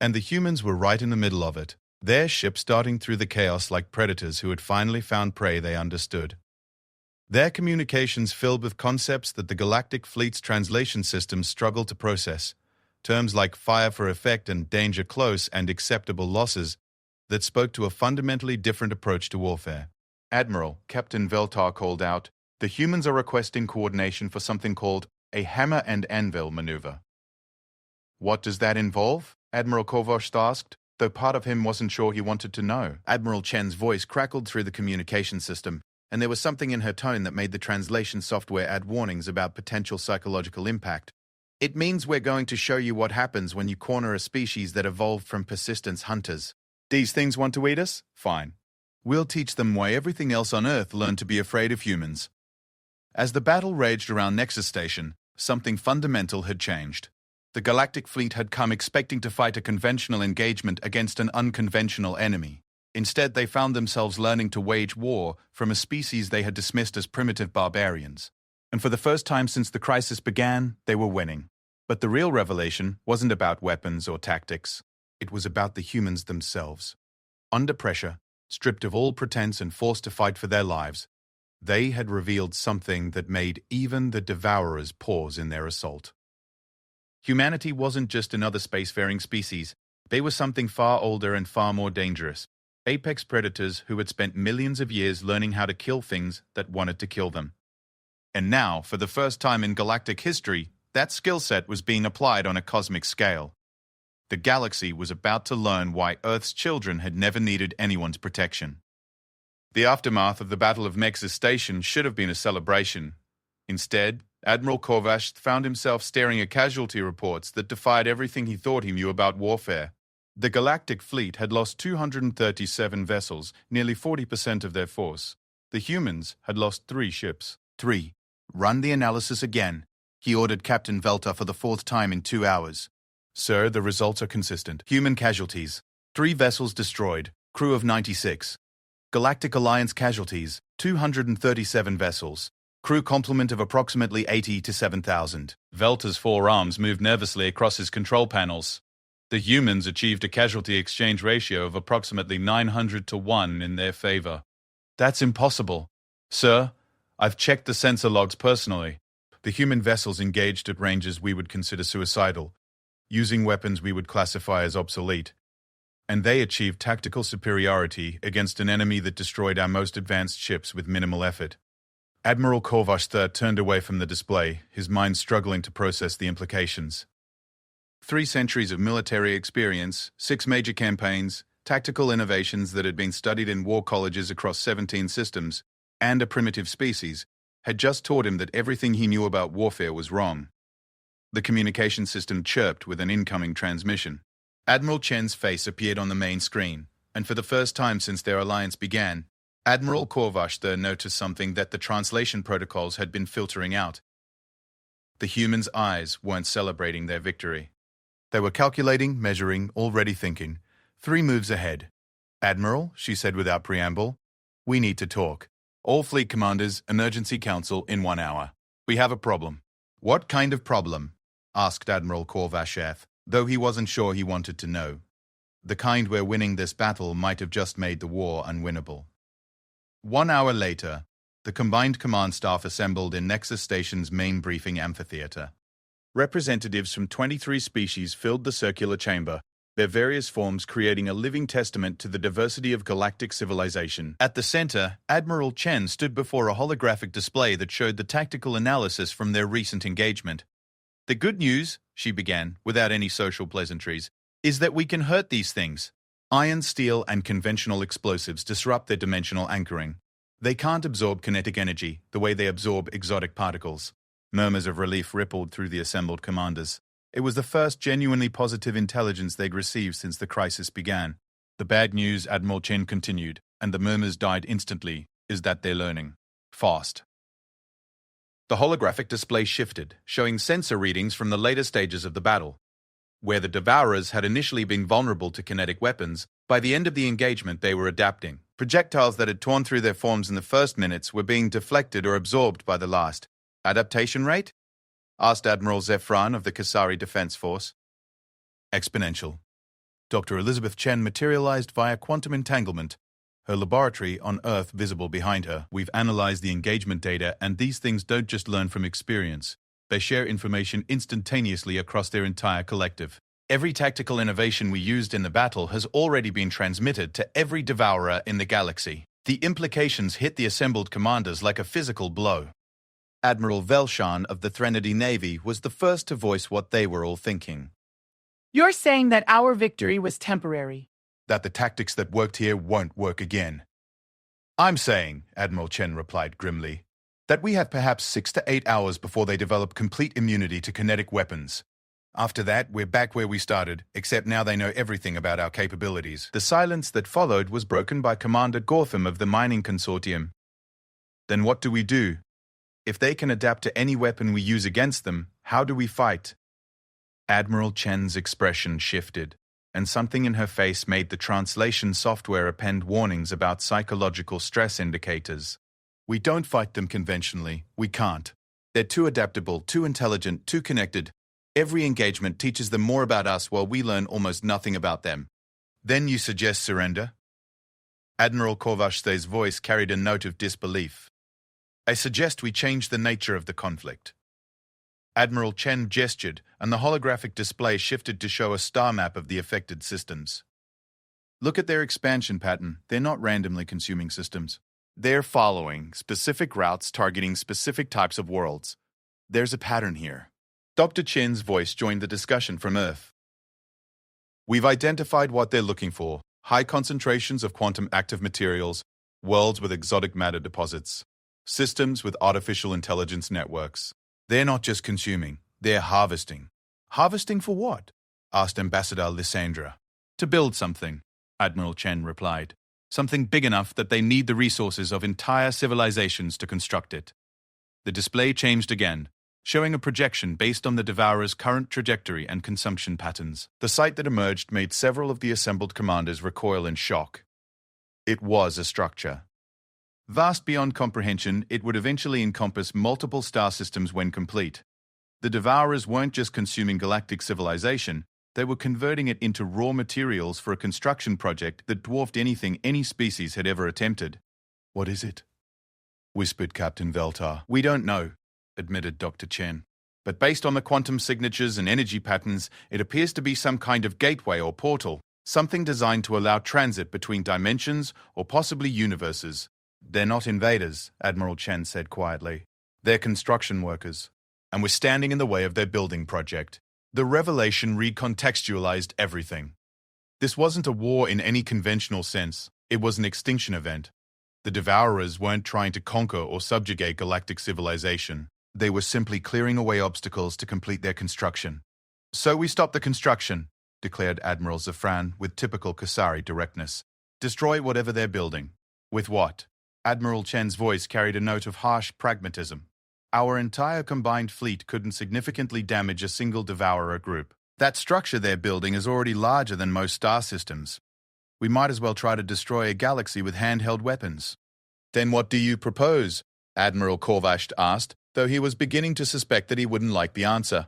Speaker 1: And the humans were right in the middle of it, their ships darting through the chaos like predators who had finally found prey they understood. Their communications filled with concepts that the galactic fleet's translation systems struggled to process, terms like fire for effect and danger close and acceptable losses that spoke to a fundamentally different approach to warfare. Admiral, Captain Veltar called out, the humans are requesting coordination for something called a hammer and anvil maneuver. What does that involve? Admiral Kovost asked, though part of him wasn't sure he wanted to know. Admiral Chen's voice crackled through the communication system, and there was something in her tone that made the translation software add warnings about potential psychological impact. It means we're going to show you what happens when you corner a species that evolved from persistence hunters. These things want to eat us? Fine. We'll teach them why everything else on Earth learned to be afraid of humans. As the battle raged around Nexus Station, something fundamental had changed. The galactic fleet had come expecting to fight a conventional engagement against an unconventional enemy. Instead, they found themselves learning to wage war from a species they had dismissed as primitive barbarians. And for the first time since the crisis began, they were winning. But the real revelation wasn't about weapons or tactics. It was about the humans themselves. Under pressure, stripped of all pretense and forced to fight for their lives,
Speaker 2: They had revealed something that made even the Devourers pause in their assault. Humanity wasn't just another spacefaring species. They were something far older and far more dangerous. Apex predators who had spent millions of years learning how to kill things that wanted to kill them. And now, for the first time in galactic history, that skill set was being applied on a cosmic scale. The galaxy was about to learn why Earth's children had never needed anyone's protection. The aftermath of the Battle of Nexus Station should have been a celebration. Instead, Admiral Korvash found himself staring at casualty reports that defied everything he thought he knew about warfare. The Galactic Fleet had lost 237 vessels, nearly 40% of their force. The humans had lost 3 ships.
Speaker 4: 3. Run the analysis again, he ordered Captain Velta for the 4th time in 2 hours.
Speaker 2: Sir, the results are consistent.
Speaker 4: Human casualties: 3 vessels destroyed, crew of 96. Galactic Alliance casualties: 237 vessels, crew complement of approximately 80 to 7,000.
Speaker 1: Velta's forearms moved nervously across his control panels. The humans achieved a casualty exchange ratio of approximately 900 to 1 in their favor.
Speaker 2: That's impossible.
Speaker 1: Sir, I've checked the sensor logs personally.
Speaker 2: The human vessels engaged at ranges we would consider suicidal, using weapons we would classify as obsolete. And they achieved tactical superiority against an enemy that destroyed our most advanced ships with minimal effort. Admiral Korvash III turned away from the display, his mind struggling to process the implications. 3 centuries of military experience, 6 major campaigns, tactical innovations that had been studied in war colleges across 17 systems, and a primitive species, had just taught him that everything he knew about warfare was wrong. The communication system chirped with an incoming transmission. Admiral Chen's face appeared on the main screen, and for the first time since their alliance began, Admiral Korvash III noticed something that the translation protocols had been filtering out. The humans' eyes weren't celebrating their victory. They were calculating, measuring, already thinking. 3 moves ahead. "Admiral," she said without preamble, "we need to talk. All fleet commanders, emergency council in 1 hour. We have a problem." "What kind of problem?" asked Admiral Korvashev, though he wasn't sure he wanted to know. The kind where winning this battle might have just made the war unwinnable. 1 hour later, the combined command staff assembled in Nexus Station's main briefing amphitheater. Representatives from 23 species filled the circular chamber, their various forms creating a living testament to the diversity of galactic civilization. At the center, Admiral Chen stood before a holographic display that showed the tactical analysis from their recent engagement. "The good news," she began, without any social pleasantries, "is that we can hurt these things. Iron, steel, and conventional explosives disrupt their dimensional anchoring. They can't absorb kinetic energy the way they absorb exotic particles." Murmurs of relief rippled through the assembled commanders. It was the first genuinely positive intelligence they'd received since the crisis began. "The bad news," Admiral Chen continued, and the murmurs died instantly, "is that they're learning. Fast." The holographic display shifted, showing sensor readings from the later stages of the battle. Where the Devourers had initially been vulnerable to kinetic weapons, by the end of the engagement they were adapting. Projectiles that had torn through their forms in the first minutes were being deflected or absorbed by the last. "Adaptation rate?" asked Admiral Zefran of the Kasari Defense Force. "Exponential." Dr. Elizabeth Chen materialized via quantum entanglement, her laboratory on Earth visible behind her. "We've analyzed the engagement data, and these things don't just learn from experience. They share information instantaneously across their entire collective. Every tactical innovation we used in the battle has already been transmitted to every Devourer in the galaxy." The implications hit the assembled commanders like a physical blow. Admiral Velshan of the Threnody Navy was the first to voice what they were all thinking.
Speaker 3: You're saying that our victory was temporary.
Speaker 2: That the tactics that worked here won't work again. "I'm saying," Admiral Chen replied grimly, "that we have perhaps 6 to 8 hours before they develop complete immunity to kinetic weapons. After that, we're back where we started, except now they know everything about our capabilities." The silence that followed was broken by Commander Gortham of the Mining Consortium. "Then what do we do? If they can adapt to any weapon we use against them, how do we fight?" Admiral Chen's expression shifted, and something in her face made the translation software append warnings about psychological stress indicators. "We don't fight them conventionally. We can't. They're too adaptable, too intelligent, too connected. Every engagement teaches them more about us while we learn almost nothing about them." "Then you suggest surrender?" Admiral Korvash's voice carried a note of disbelief. I suggest we change the nature of the conflict. Admiral Chen gestured, and the holographic display shifted to show a star map of the affected systems.
Speaker 4: Look at their expansion pattern. They're not randomly consuming systems. They're following specific routes targeting specific types of worlds. There's a pattern here. Dr. Chen's voice joined the discussion from Earth. We've identified what they're looking for: high concentrations of quantum active materials, worlds with exotic matter deposits, systems with artificial intelligence networks. They're not just consuming, they're harvesting. Harvesting for what? Asked Ambassador Lysandra. To build something, Admiral Chen replied. Something big enough that they need the resources of entire civilizations to construct it. The display changed again, showing a projection based on the Devourer's current trajectory and consumption patterns. The sight that emerged made several of the assembled commanders recoil in shock. It was a structure. Vast beyond comprehension, it would eventually encompass multiple star systems when complete. The Devourers weren't just consuming galactic civilization, they were converting it into raw materials for a construction project that dwarfed anything any species had ever attempted.
Speaker 2: What is it?
Speaker 4: Whispered Captain Veltar.
Speaker 2: We don't know, admitted Dr. Chen. But based on the quantum signatures and energy patterns, it appears to be some kind of gateway or portal, something designed to allow transit between dimensions or possibly universes. They're not invaders, Admiral Chen said quietly. They're construction workers, and we're standing in the way of their building project. The revelation recontextualized everything. This wasn't a war in any conventional sense. It was an extinction event. The Devourers weren't trying to conquer or subjugate galactic civilization. They were simply clearing away obstacles to complete their construction. So we stopped the construction, declared Admiral Zafran with typical Kasari directness. Destroy whatever they're building. With what? Admiral Chen's voice carried a note of harsh pragmatism. Our entire combined fleet couldn't significantly damage a single Devourer group. That structure they're building is already larger than most star systems. We might as well try to destroy a galaxy with handheld weapons. Then what do you propose? Admiral Korvasht asked, though he was beginning to suspect that he wouldn't like the answer.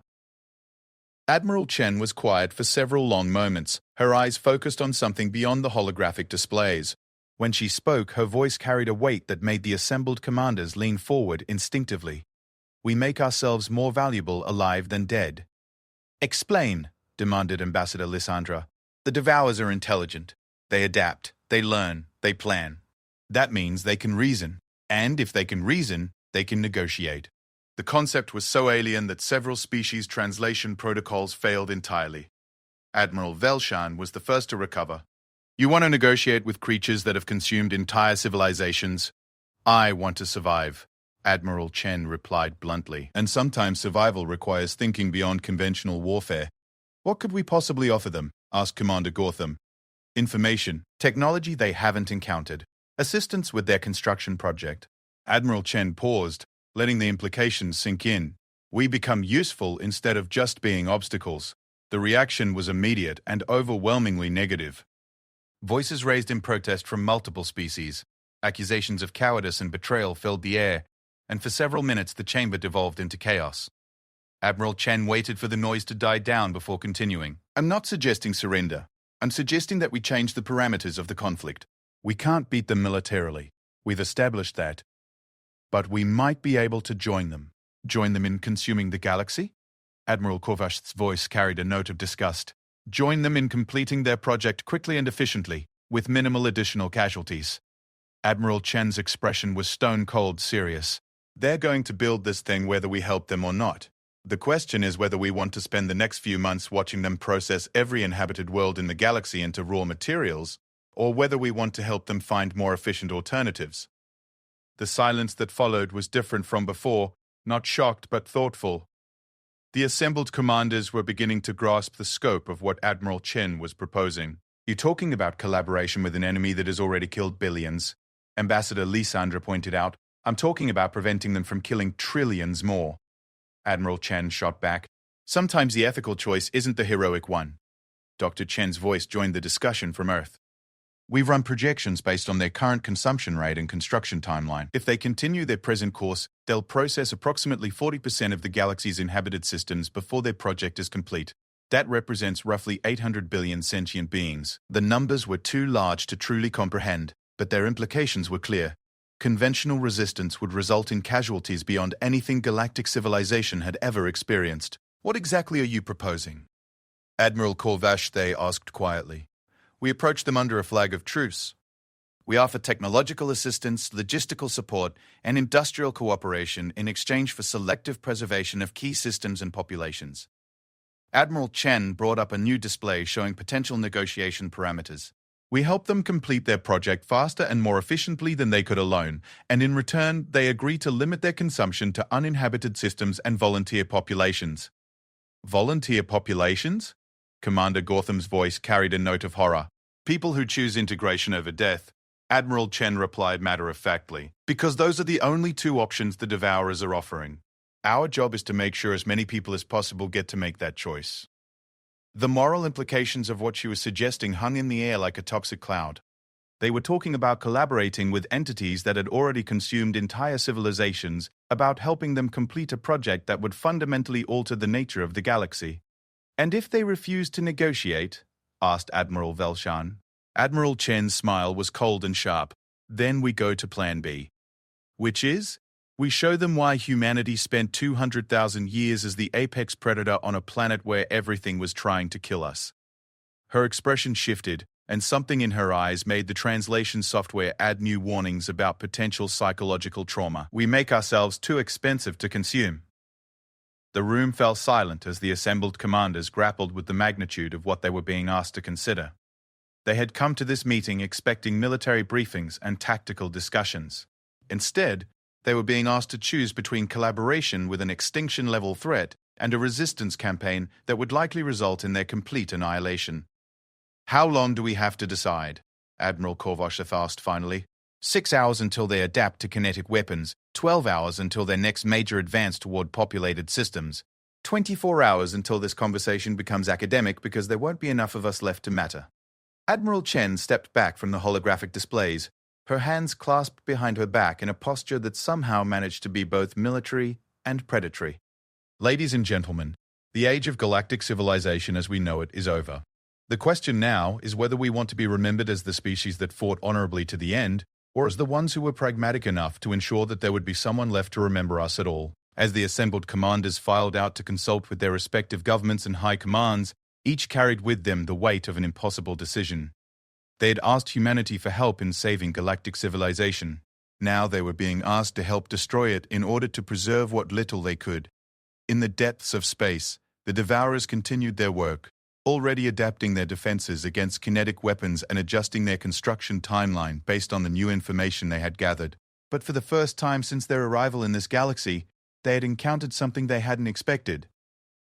Speaker 2: Admiral Chen was quiet for several long moments, her eyes focused on something beyond the holographic displays. When she spoke, her voice carried a weight that made the assembled commanders lean forward instinctively. We make ourselves more valuable alive than dead. Explain, demanded Ambassador Lysandra. The Devourers are intelligent. They adapt, they learn, they plan. That means they can reason. And if they can reason, they can negotiate. The concept was so alien that several species translation protocols failed entirely. Admiral Velshan was the first to recover. You want to negotiate with creatures that have consumed entire civilizations? I want to survive, Admiral Chen replied bluntly. And sometimes survival requires thinking beyond conventional warfare. What could we possibly offer them? Asked Commander Gortham. Information, technology they haven't encountered, assistance with their construction project. Admiral Chen paused, letting the implications sink in. We become useful instead of just being obstacles. The reaction was immediate and overwhelmingly negative. Voices raised in protest from multiple species. Accusations of cowardice and betrayal filled the air, and for several minutes the chamber devolved into chaos. Admiral Chen waited for the noise to die down before continuing. I'm not suggesting surrender. I'm suggesting that we change the parameters of the conflict. We can't beat them militarily. We've established that. But we might be able to join them. Join them in consuming the galaxy? Admiral Korvasht's voice carried a note of disgust. Join them in completing their project quickly and efficiently, with minimal additional casualties. Admiral Chen's expression was stone-cold serious. They're going to build this thing whether we help them or not. The question is whether we want to spend the next few months watching them process every inhabited world in the galaxy into raw materials, or whether we want to help them find more efficient alternatives. The silence that followed was different from before, not shocked but thoughtful. The assembled commanders were beginning to grasp the scope of what Admiral Chen was proposing. You're talking about collaboration with an enemy that has already killed billions, Ambassador Lysandra pointed out. I'm talking about preventing them from killing trillions more. Admiral Chen shot back. Sometimes the ethical choice isn't the heroic one. Dr. Chen's voice joined the discussion from Earth. We've run projections based on their current consumption rate and construction timeline. If they continue their present course, they'll process approximately 40% of the galaxy's inhabited systems before their project is complete. That represents roughly 800 billion sentient beings. The numbers were too large to truly comprehend, but their implications were clear. Conventional resistance would result in casualties beyond anything galactic civilization had ever experienced.
Speaker 4: What exactly are you proposing? Admiral Corvash, they asked quietly. We approached them under a flag of truce. We offer technological assistance, logistical support, and industrial cooperation in exchange for selective preservation of key systems and populations. Admiral Chen brought up a new display showing potential negotiation parameters. We helped them complete their project faster and more efficiently than they could alone, and in return, they agreed to limit their consumption to uninhabited systems and volunteer populations. Volunteer populations? Commander Gotham's voice carried a note of horror.
Speaker 1: People who choose integration over death, Admiral Chen replied matter-of-factly,
Speaker 4: because those are the only two options the Devourers are offering. Our job is to make sure as many people as possible get to make that choice. The moral implications of what she was suggesting hung in the air like a toxic cloud. They were talking about collaborating with entities that had already consumed entire civilizations, about helping them complete a project that would fundamentally alter the nature of the galaxy. And if they refused to negotiate? Asked Admiral Velshan. Admiral Chen's smile was cold and sharp. Then we go to Plan B. Which is? We show them why humanity spent 200,000 years as the apex predator on a planet where everything was trying to kill us. Her expression shifted, and something in her eyes made the translation software add new warnings about potential psychological trauma. We make ourselves too expensive to consume. The room fell silent as the assembled commanders grappled with the magnitude of what they were being asked to consider. They had come to this meeting expecting military briefings and tactical discussions. Instead, they were being asked to choose between collaboration with an extinction-level threat and a resistance campaign that would likely result in their complete annihilation. How long do we have to decide? Admiral Korvashev asked finally. 6 hours until they adapt to kinetic weapons, 12 hours until their next major advance toward populated systems, 24 hours until this conversation becomes academic because there won't be enough of us left to matter. Admiral Chen stepped back from the holographic displays, her hands clasped behind her back in a posture that somehow managed to be both military and predatory. Ladies and gentlemen, the age of galactic civilization as we know it is over. The question now is whether we want to be remembered as the species that fought honorably to the end, or as the ones who were pragmatic enough to ensure that there would be someone left to remember us at all. As the assembled commanders filed out to consult with their respective governments and high commands, each carried with them the weight of an impossible decision. They had asked humanity for help in saving galactic civilization. Now they were being asked to help destroy it in order to preserve what little they could. In the depths of space, the Devourers continued their work, already adapting their defenses against kinetic weapons and adjusting their construction timeline based on the new information they had gathered. But for the first time since their arrival in this galaxy, they had encountered something they hadn't expected.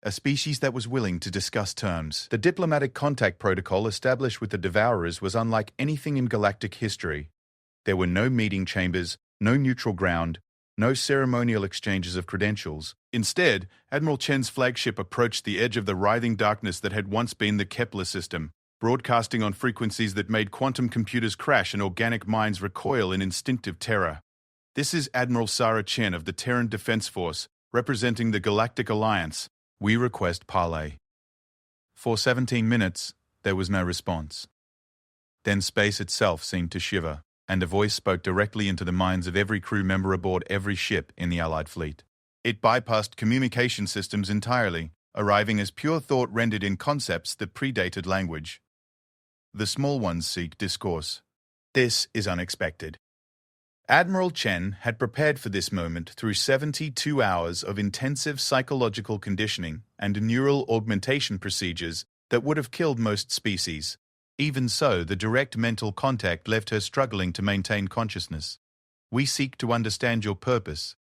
Speaker 4: A species that was willing to discuss terms. The diplomatic contact protocol established with the Devourers was unlike anything in galactic history. There were no meeting chambers, no neutral ground, no ceremonial exchanges of credentials. Instead, Admiral Chen's flagship approached the edge of the writhing darkness that had once been the Kepler system, broadcasting on frequencies that made quantum computers crash and organic minds recoil in instinctive terror. This is Admiral Sarah Chen of the Terran Defense Force, representing the Galactic Alliance. We request parley. For 17 minutes, there was no response. Then space itself seemed to shiver, and a voice spoke directly into the minds of every crew member aboard every ship in the Allied fleet. It bypassed communication systems entirely, arriving as pure thought rendered in concepts that predated language. The small ones seek discourse. This is unexpected. Admiral Chen had prepared for this moment through 72 hours of intensive psychological conditioning and neural augmentation procedures that would have killed most species. Even so, the direct mental contact left her struggling to maintain consciousness. We seek to understand your purpose,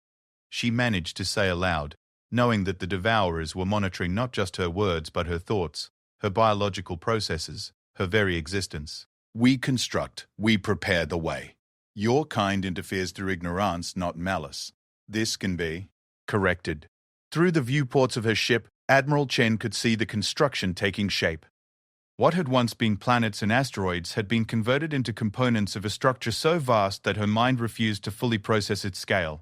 Speaker 4: she managed to say aloud, knowing that the Devourers were monitoring not just her words but her thoughts, her biological processes, her very existence. We construct, we prepare the way. Your kind interferes through ignorance, not malice. This can be corrected. Through the viewports of her ship, Admiral Chen could see the construction taking shape. What had once been planets and asteroids had been converted into components of a structure so vast that her mind refused to fully process its scale.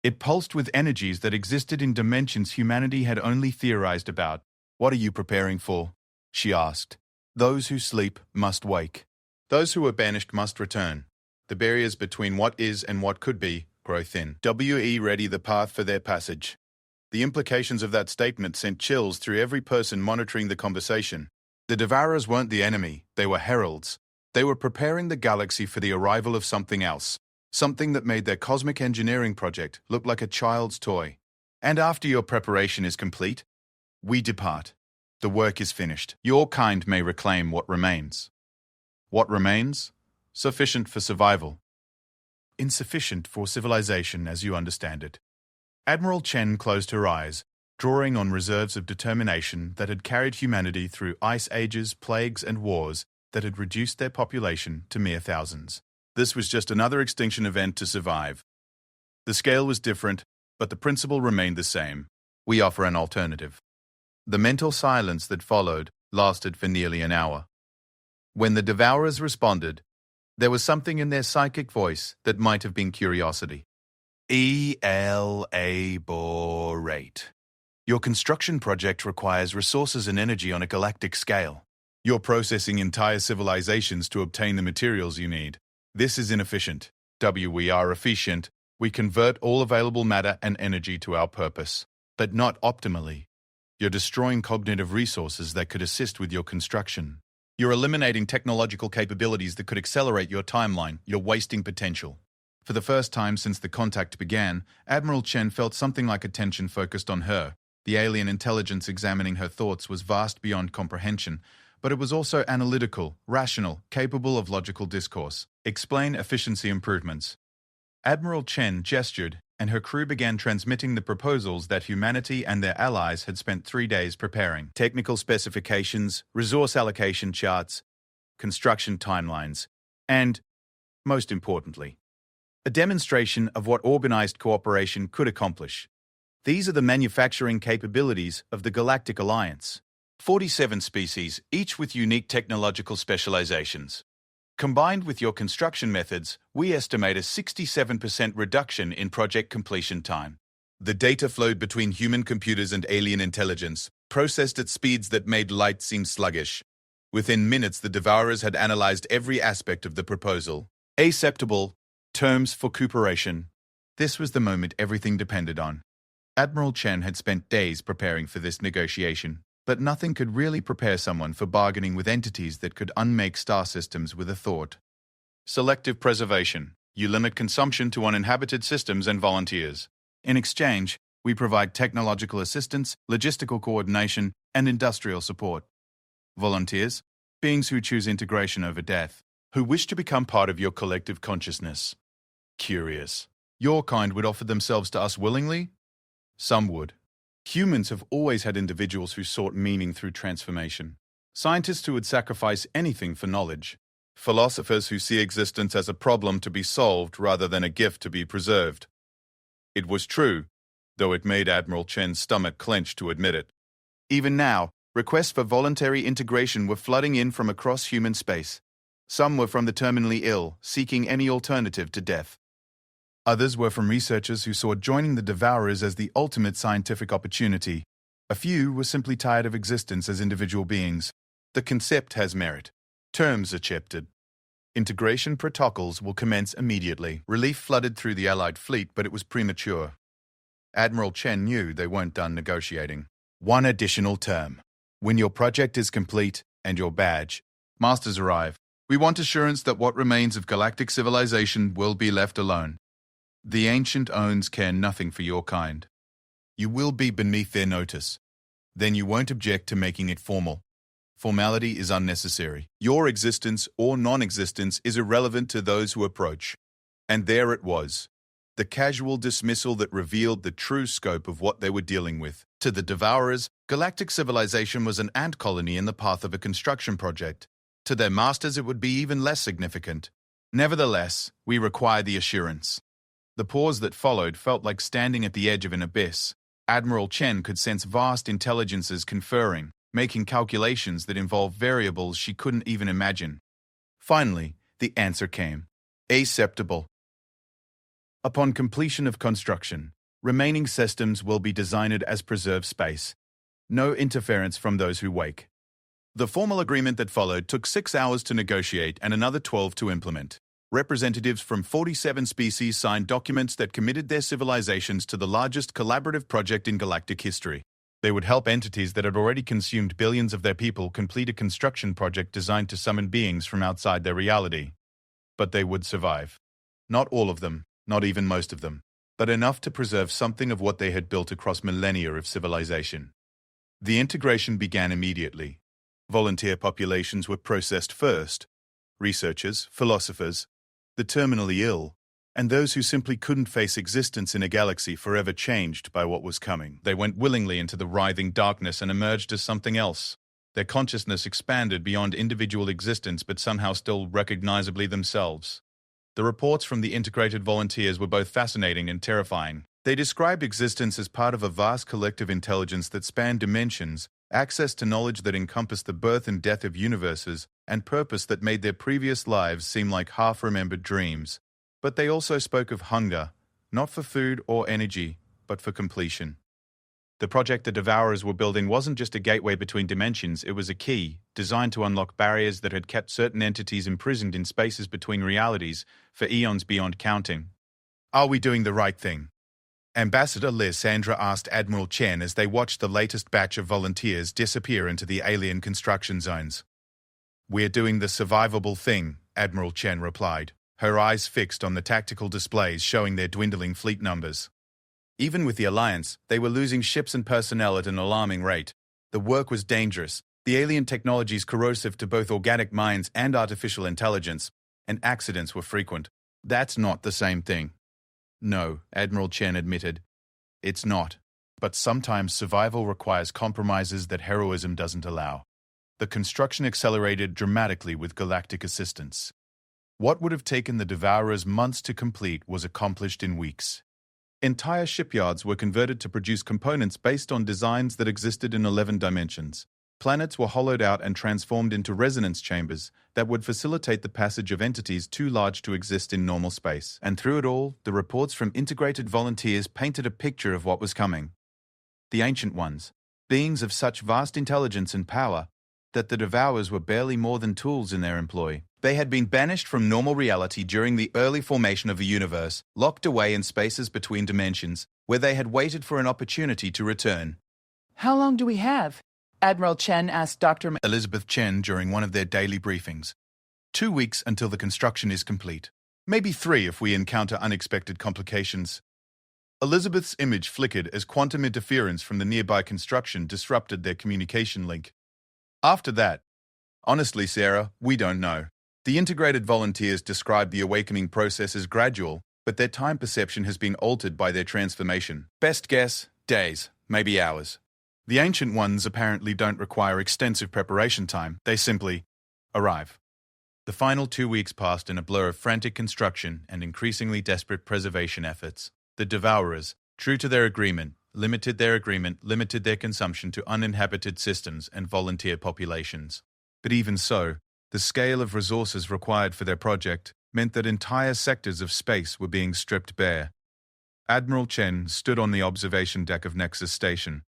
Speaker 4: It pulsed with energies that existed in dimensions humanity had only theorized about. What are you preparing for? She asked. Those who sleep must wake. Those who are banished must return. The barriers between what is and what could be grow thin. WE ready the path for their passage. The implications of that statement sent chills through every person monitoring the conversation. The Devourers weren't the enemy, they were heralds. They were preparing the galaxy for the arrival of something else, something that made their cosmic engineering project look like a child's toy. And after your preparation is complete, we depart. The work is finished. Your kind may reclaim what remains. What remains? Sufficient for survival. Insufficient for civilization as you understand it. Admiral Chen closed her eyes, drawing on reserves of determination that had carried humanity through ice ages, plagues, and wars that had reduced their population to mere thousands. This was just another extinction event to survive. The scale was different, but the principle remained the same. We offer an alternative. The mental silence that followed lasted for nearly an hour. When the Devourers responded, there was something in their psychic voice that might have been curiosity. Elaborate. Your construction project requires resources and energy on a galactic scale. You're processing entire civilizations to obtain the materials you need. This is inefficient. We are efficient. We convert all available matter and energy to our purpose, but not optimally. You're destroying cognitive resources that could assist with your construction. You're eliminating technological capabilities that could accelerate your timeline. You're wasting potential. For the first time since the contact began, Admiral Chen felt something like attention focused on her. The alien intelligence examining her thoughts was vast beyond comprehension, but it was also analytical, rational, capable of logical discourse. Explain efficiency improvements. Admiral Chen gestured, and her crew began transmitting the proposals that humanity and their allies had spent 3 days preparing. Technical specifications, resource allocation charts, construction timelines, and, most importantly, a demonstration of what organized cooperation could accomplish. These are the manufacturing capabilities of the Galactic Alliance. 47 species, each with unique technological specializations. Combined with your construction methods, we estimate a 67% reduction in project completion time. The data flowed between human computers and alien intelligence, processed at speeds that made light seem sluggish. Within minutes, the Devourers had analyzed every aspect of the proposal. Acceptable terms for cooperation. This was the moment everything depended on. Admiral Chen had spent days preparing for this negotiation, but nothing could really prepare someone for bargaining with entities that could unmake star systems with a thought. Selective preservation. You limit consumption to uninhabited systems and volunteers. In exchange, we provide technological assistance, logistical coordination, and industrial support. Volunteers, beings who choose integration over death, who wish to become part of your collective consciousness. Curious. Your kind would offer themselves to us willingly? Some would. Humans have always had individuals who sought meaning through transformation. Scientists who would sacrifice anything for knowledge. Philosophers who see existence as a problem to be solved rather than a gift to be preserved. It was true, though it made Admiral Chen's stomach clench to admit it. Even now, requests for voluntary integration were flooding in from across human space. Some were from the terminally ill, seeking any alternative to death. Others were from researchers who saw joining the Devourers as the ultimate scientific opportunity. A few were simply tired of existence as individual beings. The concept has merit. Terms accepted. Integration protocols will commence immediately. Relief flooded through the Allied fleet, but it was premature. Admiral Chen knew they weren't done negotiating. One additional term. When your project is complete and your badge, masters arrive. We want assurance that what remains of galactic civilization will be left alone. The ancient Ones care nothing for your kind. You will be beneath their notice. Then you won't object to making it formal. Formality is unnecessary. Your existence or non-existence is irrelevant to those who approach. And there it was. The casual dismissal that revealed the true scope of what they were dealing with. To the Devourers, galactic civilization was an ant colony in the path of a construction project. To their masters, it would be even less significant. Nevertheless, we require the assurance. The pause that followed felt like standing at the edge of an abyss. Admiral Chen could sense vast intelligences conferring, making calculations that involved variables she couldn't even imagine. Finally, the answer came. Acceptable. Upon completion of construction, remaining systems will be designed as preserved space. No interference from those who wake. The formal agreement that followed took 6 hours to negotiate and another 12 to implement. Representatives from 47 species signed documents that committed their civilizations to the largest collaborative project in galactic history. They would help entities that had already consumed billions of their people complete a construction project designed to summon beings from outside their reality. But they would survive. Not all of them, not even most of them, but enough to preserve something of what they had built across millennia of civilization. The integration began immediately. Volunteer populations were processed first. Researchers, philosophers, the terminally ill, and those who simply couldn't face existence in a galaxy forever changed by what was coming. They went willingly into the writhing darkness and emerged as something else. Their consciousness expanded beyond individual existence but somehow still recognizably themselves. The reports from the integrated volunteers were both fascinating and terrifying. They described existence as part of a vast collective intelligence that spanned dimensions, access to knowledge that encompassed the birth and death of universes, and purpose that made their previous lives seem like half-remembered dreams. But they also spoke of hunger, not for food or energy, but for completion. The project the Devourers were building wasn't just a gateway between dimensions, it was a key, designed to unlock barriers that had kept certain entities imprisoned in spaces between realities for eons beyond counting. Are we doing the right thing? Ambassador Lysandra asked Admiral Chen as they watched the latest batch of volunteers disappear into the alien construction zones. We're doing the survivable thing, Admiral Chen replied, her eyes fixed on the tactical displays showing their dwindling fleet numbers. Even with the Alliance, they were losing ships and personnel at an alarming rate. The work was dangerous, the alien technologies corrosive to both organic minds and artificial intelligence, and accidents were frequent. That's not the same thing. No, Admiral Chen admitted. It's not. But sometimes survival requires compromises that heroism doesn't allow. The construction accelerated dramatically with galactic assistance. What would have taken the Devourers months to complete was accomplished in weeks. Entire shipyards were converted to produce components based on designs that existed in 11 dimensions. Planets were hollowed out and transformed into resonance chambers that would facilitate the passage of entities too large to exist in normal space. And through it all, the reports from integrated volunteers painted a picture of what was coming. The Ancient Ones, beings of such vast intelligence and power that the Devourers were barely more than tools in their employ. They had been banished from normal reality during the early formation of the universe, locked away in spaces between dimensions, where they had waited for an opportunity to return.
Speaker 3: How long do we have? Admiral Chen asked Dr.
Speaker 4: Elizabeth Chen during one of their daily briefings. 2 weeks until the construction is complete. Maybe 3 if we encounter unexpected complications. Elizabeth's image flickered as quantum interference from the nearby construction disrupted their communication link. After that, honestly, Sarah, we don't know. The integrated volunteers described the awakening process as gradual, but their time perception has been altered by their transformation. Best guess, days, maybe hours. The Ancient Ones apparently don't require extensive preparation time. They simply arrive. The final 2 weeks passed in a blur of frantic construction and increasingly desperate preservation efforts. The Devourers, true to their agreement, limited their consumption to uninhabited systems and volunteer populations. But even so, the scale of resources required for their project meant that entire sectors of space were being stripped bare. Admiral Chen stood on the observation deck of Nexus Station,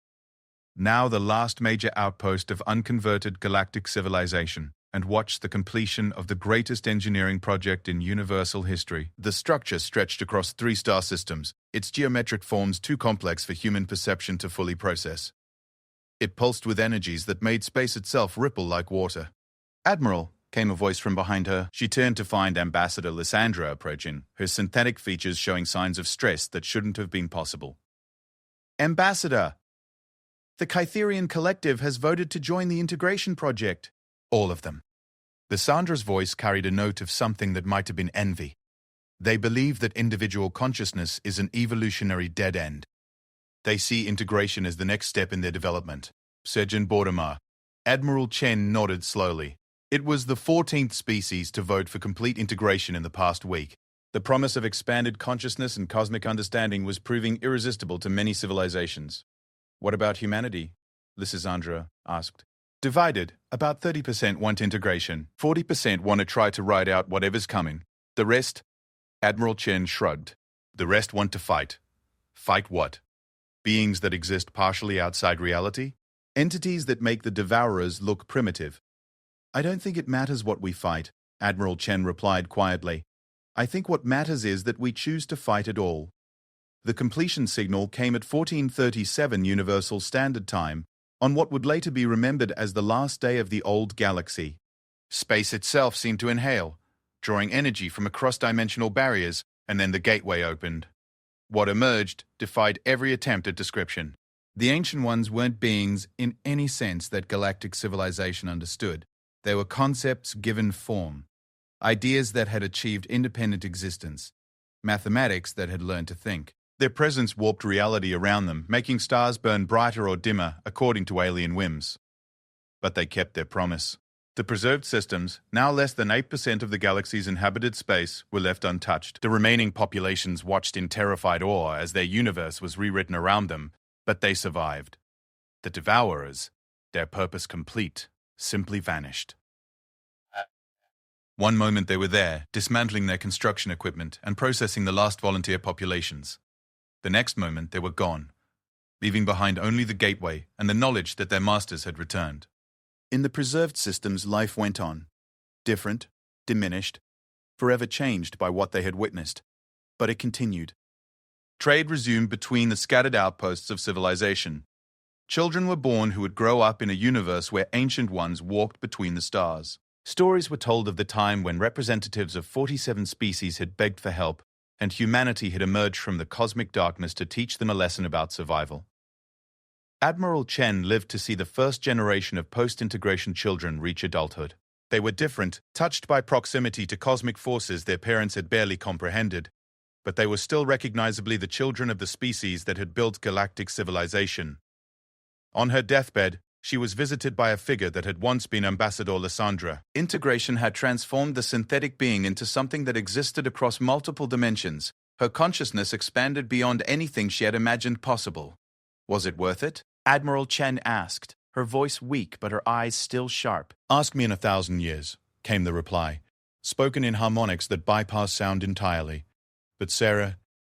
Speaker 4: now the last major outpost of unconverted galactic civilization, and watched the completion of the greatest engineering project in universal history. The structure stretched across 3 star systems, its geometric forms too complex for human perception to fully process. It pulsed with energies that made space itself ripple like water. "Admiral," came a voice from behind her. She turned to find Ambassador Lysandra approaching, her synthetic features showing signs of stress that shouldn't have been possible. "Ambassador! The Kytherian Collective has voted to join the integration project." All of them. Lysandra's voice carried a note of something that might have been envy. They believe that individual consciousness is an evolutionary dead end. They see integration as the next step in their development. Surgeon Bordomar. Admiral Chen nodded slowly. It was the 14th species to vote for complete integration in the past week. The promise of expanded consciousness and cosmic understanding was proving irresistible to many civilizations. "What about humanity?" Lysandra asked. "Divided. About 30% want integration. 40% want to try to ride out whatever's coming. The rest?" Admiral Chen shrugged. "The rest want to fight." "Fight what? Beings that exist partially outside reality? Entities that make the Devourers look primitive." "I don't think it matters what we fight," Admiral Chen replied quietly. I think what matters is that we choose to fight at all. The completion signal came at 1437 Universal Standard Time, on what would later be remembered as the last day of the old galaxy. Space itself seemed to inhale, drawing energy from across dimensional barriers, and then the gateway opened. What emerged defied every attempt at description. The Ancient Ones weren't beings in any sense that galactic civilization understood. They were concepts given form, ideas that had achieved independent existence, mathematics that had learned to think. Their presence warped reality around them, making stars burn brighter or dimmer according to alien whims. But they kept their promise. The preserved systems, now less than 8% of the galaxy's inhabited space, were left untouched. The remaining populations watched in terrified awe as their universe was rewritten around them, but they survived. The Devourers, their purpose complete, simply vanished. One moment they were there, dismantling their construction equipment and processing the last volunteer populations. The next moment they were gone, leaving behind only the gateway and the knowledge that their masters had returned. In the preserved systems, life went on. Different, diminished, forever changed by what they had witnessed. But it continued. Trade resumed between the scattered outposts of civilization. Children were born who would grow up in a universe where Ancient Ones walked between the stars. Stories were told of the time when representatives of 47 species had begged for help, and humanity had emerged from the cosmic darkness to teach them a lesson about survival. Admiral Chen lived to see the first generation of post-integration children reach adulthood. They were different, touched by proximity to cosmic forces their parents had barely comprehended, but they were still recognizably the children of the species that had built galactic civilization. On her deathbed, she was visited by a figure that had once been Ambassador Lysandra. Integration had transformed the synthetic being into something that existed across multiple dimensions. Her consciousness expanded beyond anything she had imagined possible. Was it worth it? Admiral Chen asked, her voice weak but her eyes still sharp. "Ask me in 1,000 years," came the reply, spoken in harmonics that bypassed sound entirely. "But Sarah,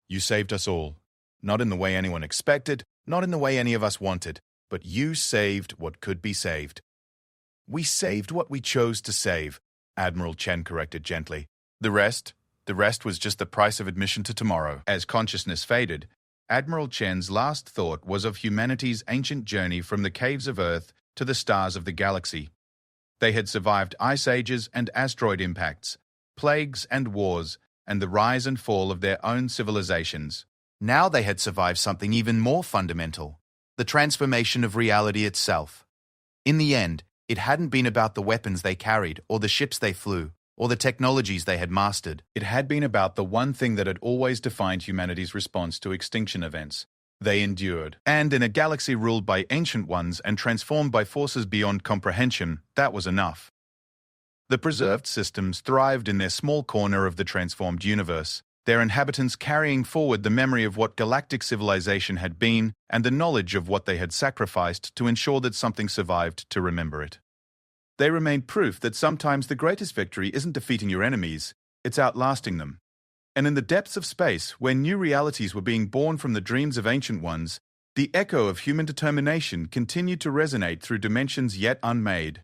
Speaker 4: you saved us all. Not in the way anyone expected, not in the way any of us wanted. But you saved what could be saved." "We saved what we chose to save," Admiral Chen corrected gently. The rest was just the price of admission to tomorrow." As consciousness faded, Admiral Chen's last thought was of humanity's ancient journey from the caves of Earth to the stars of the galaxy. They had survived ice ages and asteroid impacts, plagues and wars, and the rise and fall of their own civilizations. Now they had survived something even more fundamental. The transformation of reality itself. In the end, it hadn't been about the weapons they carried, or the ships they flew, or the technologies they had mastered. It had been about the one thing that had always defined humanity's response to extinction events. They endured. And in a galaxy ruled by Ancient Ones and transformed by forces beyond comprehension, that was enough. The preserved systems thrived in their small corner of the transformed universe, their inhabitants carrying forward the memory of what galactic civilization had been and the knowledge of what they had sacrificed to ensure that something survived to remember it. They remained proof that sometimes the greatest victory isn't defeating your enemies, it's outlasting them. And in the depths of space, where new realities were being born from the dreams of Ancient Ones, the echo of human determination continued to resonate through dimensions yet unmade.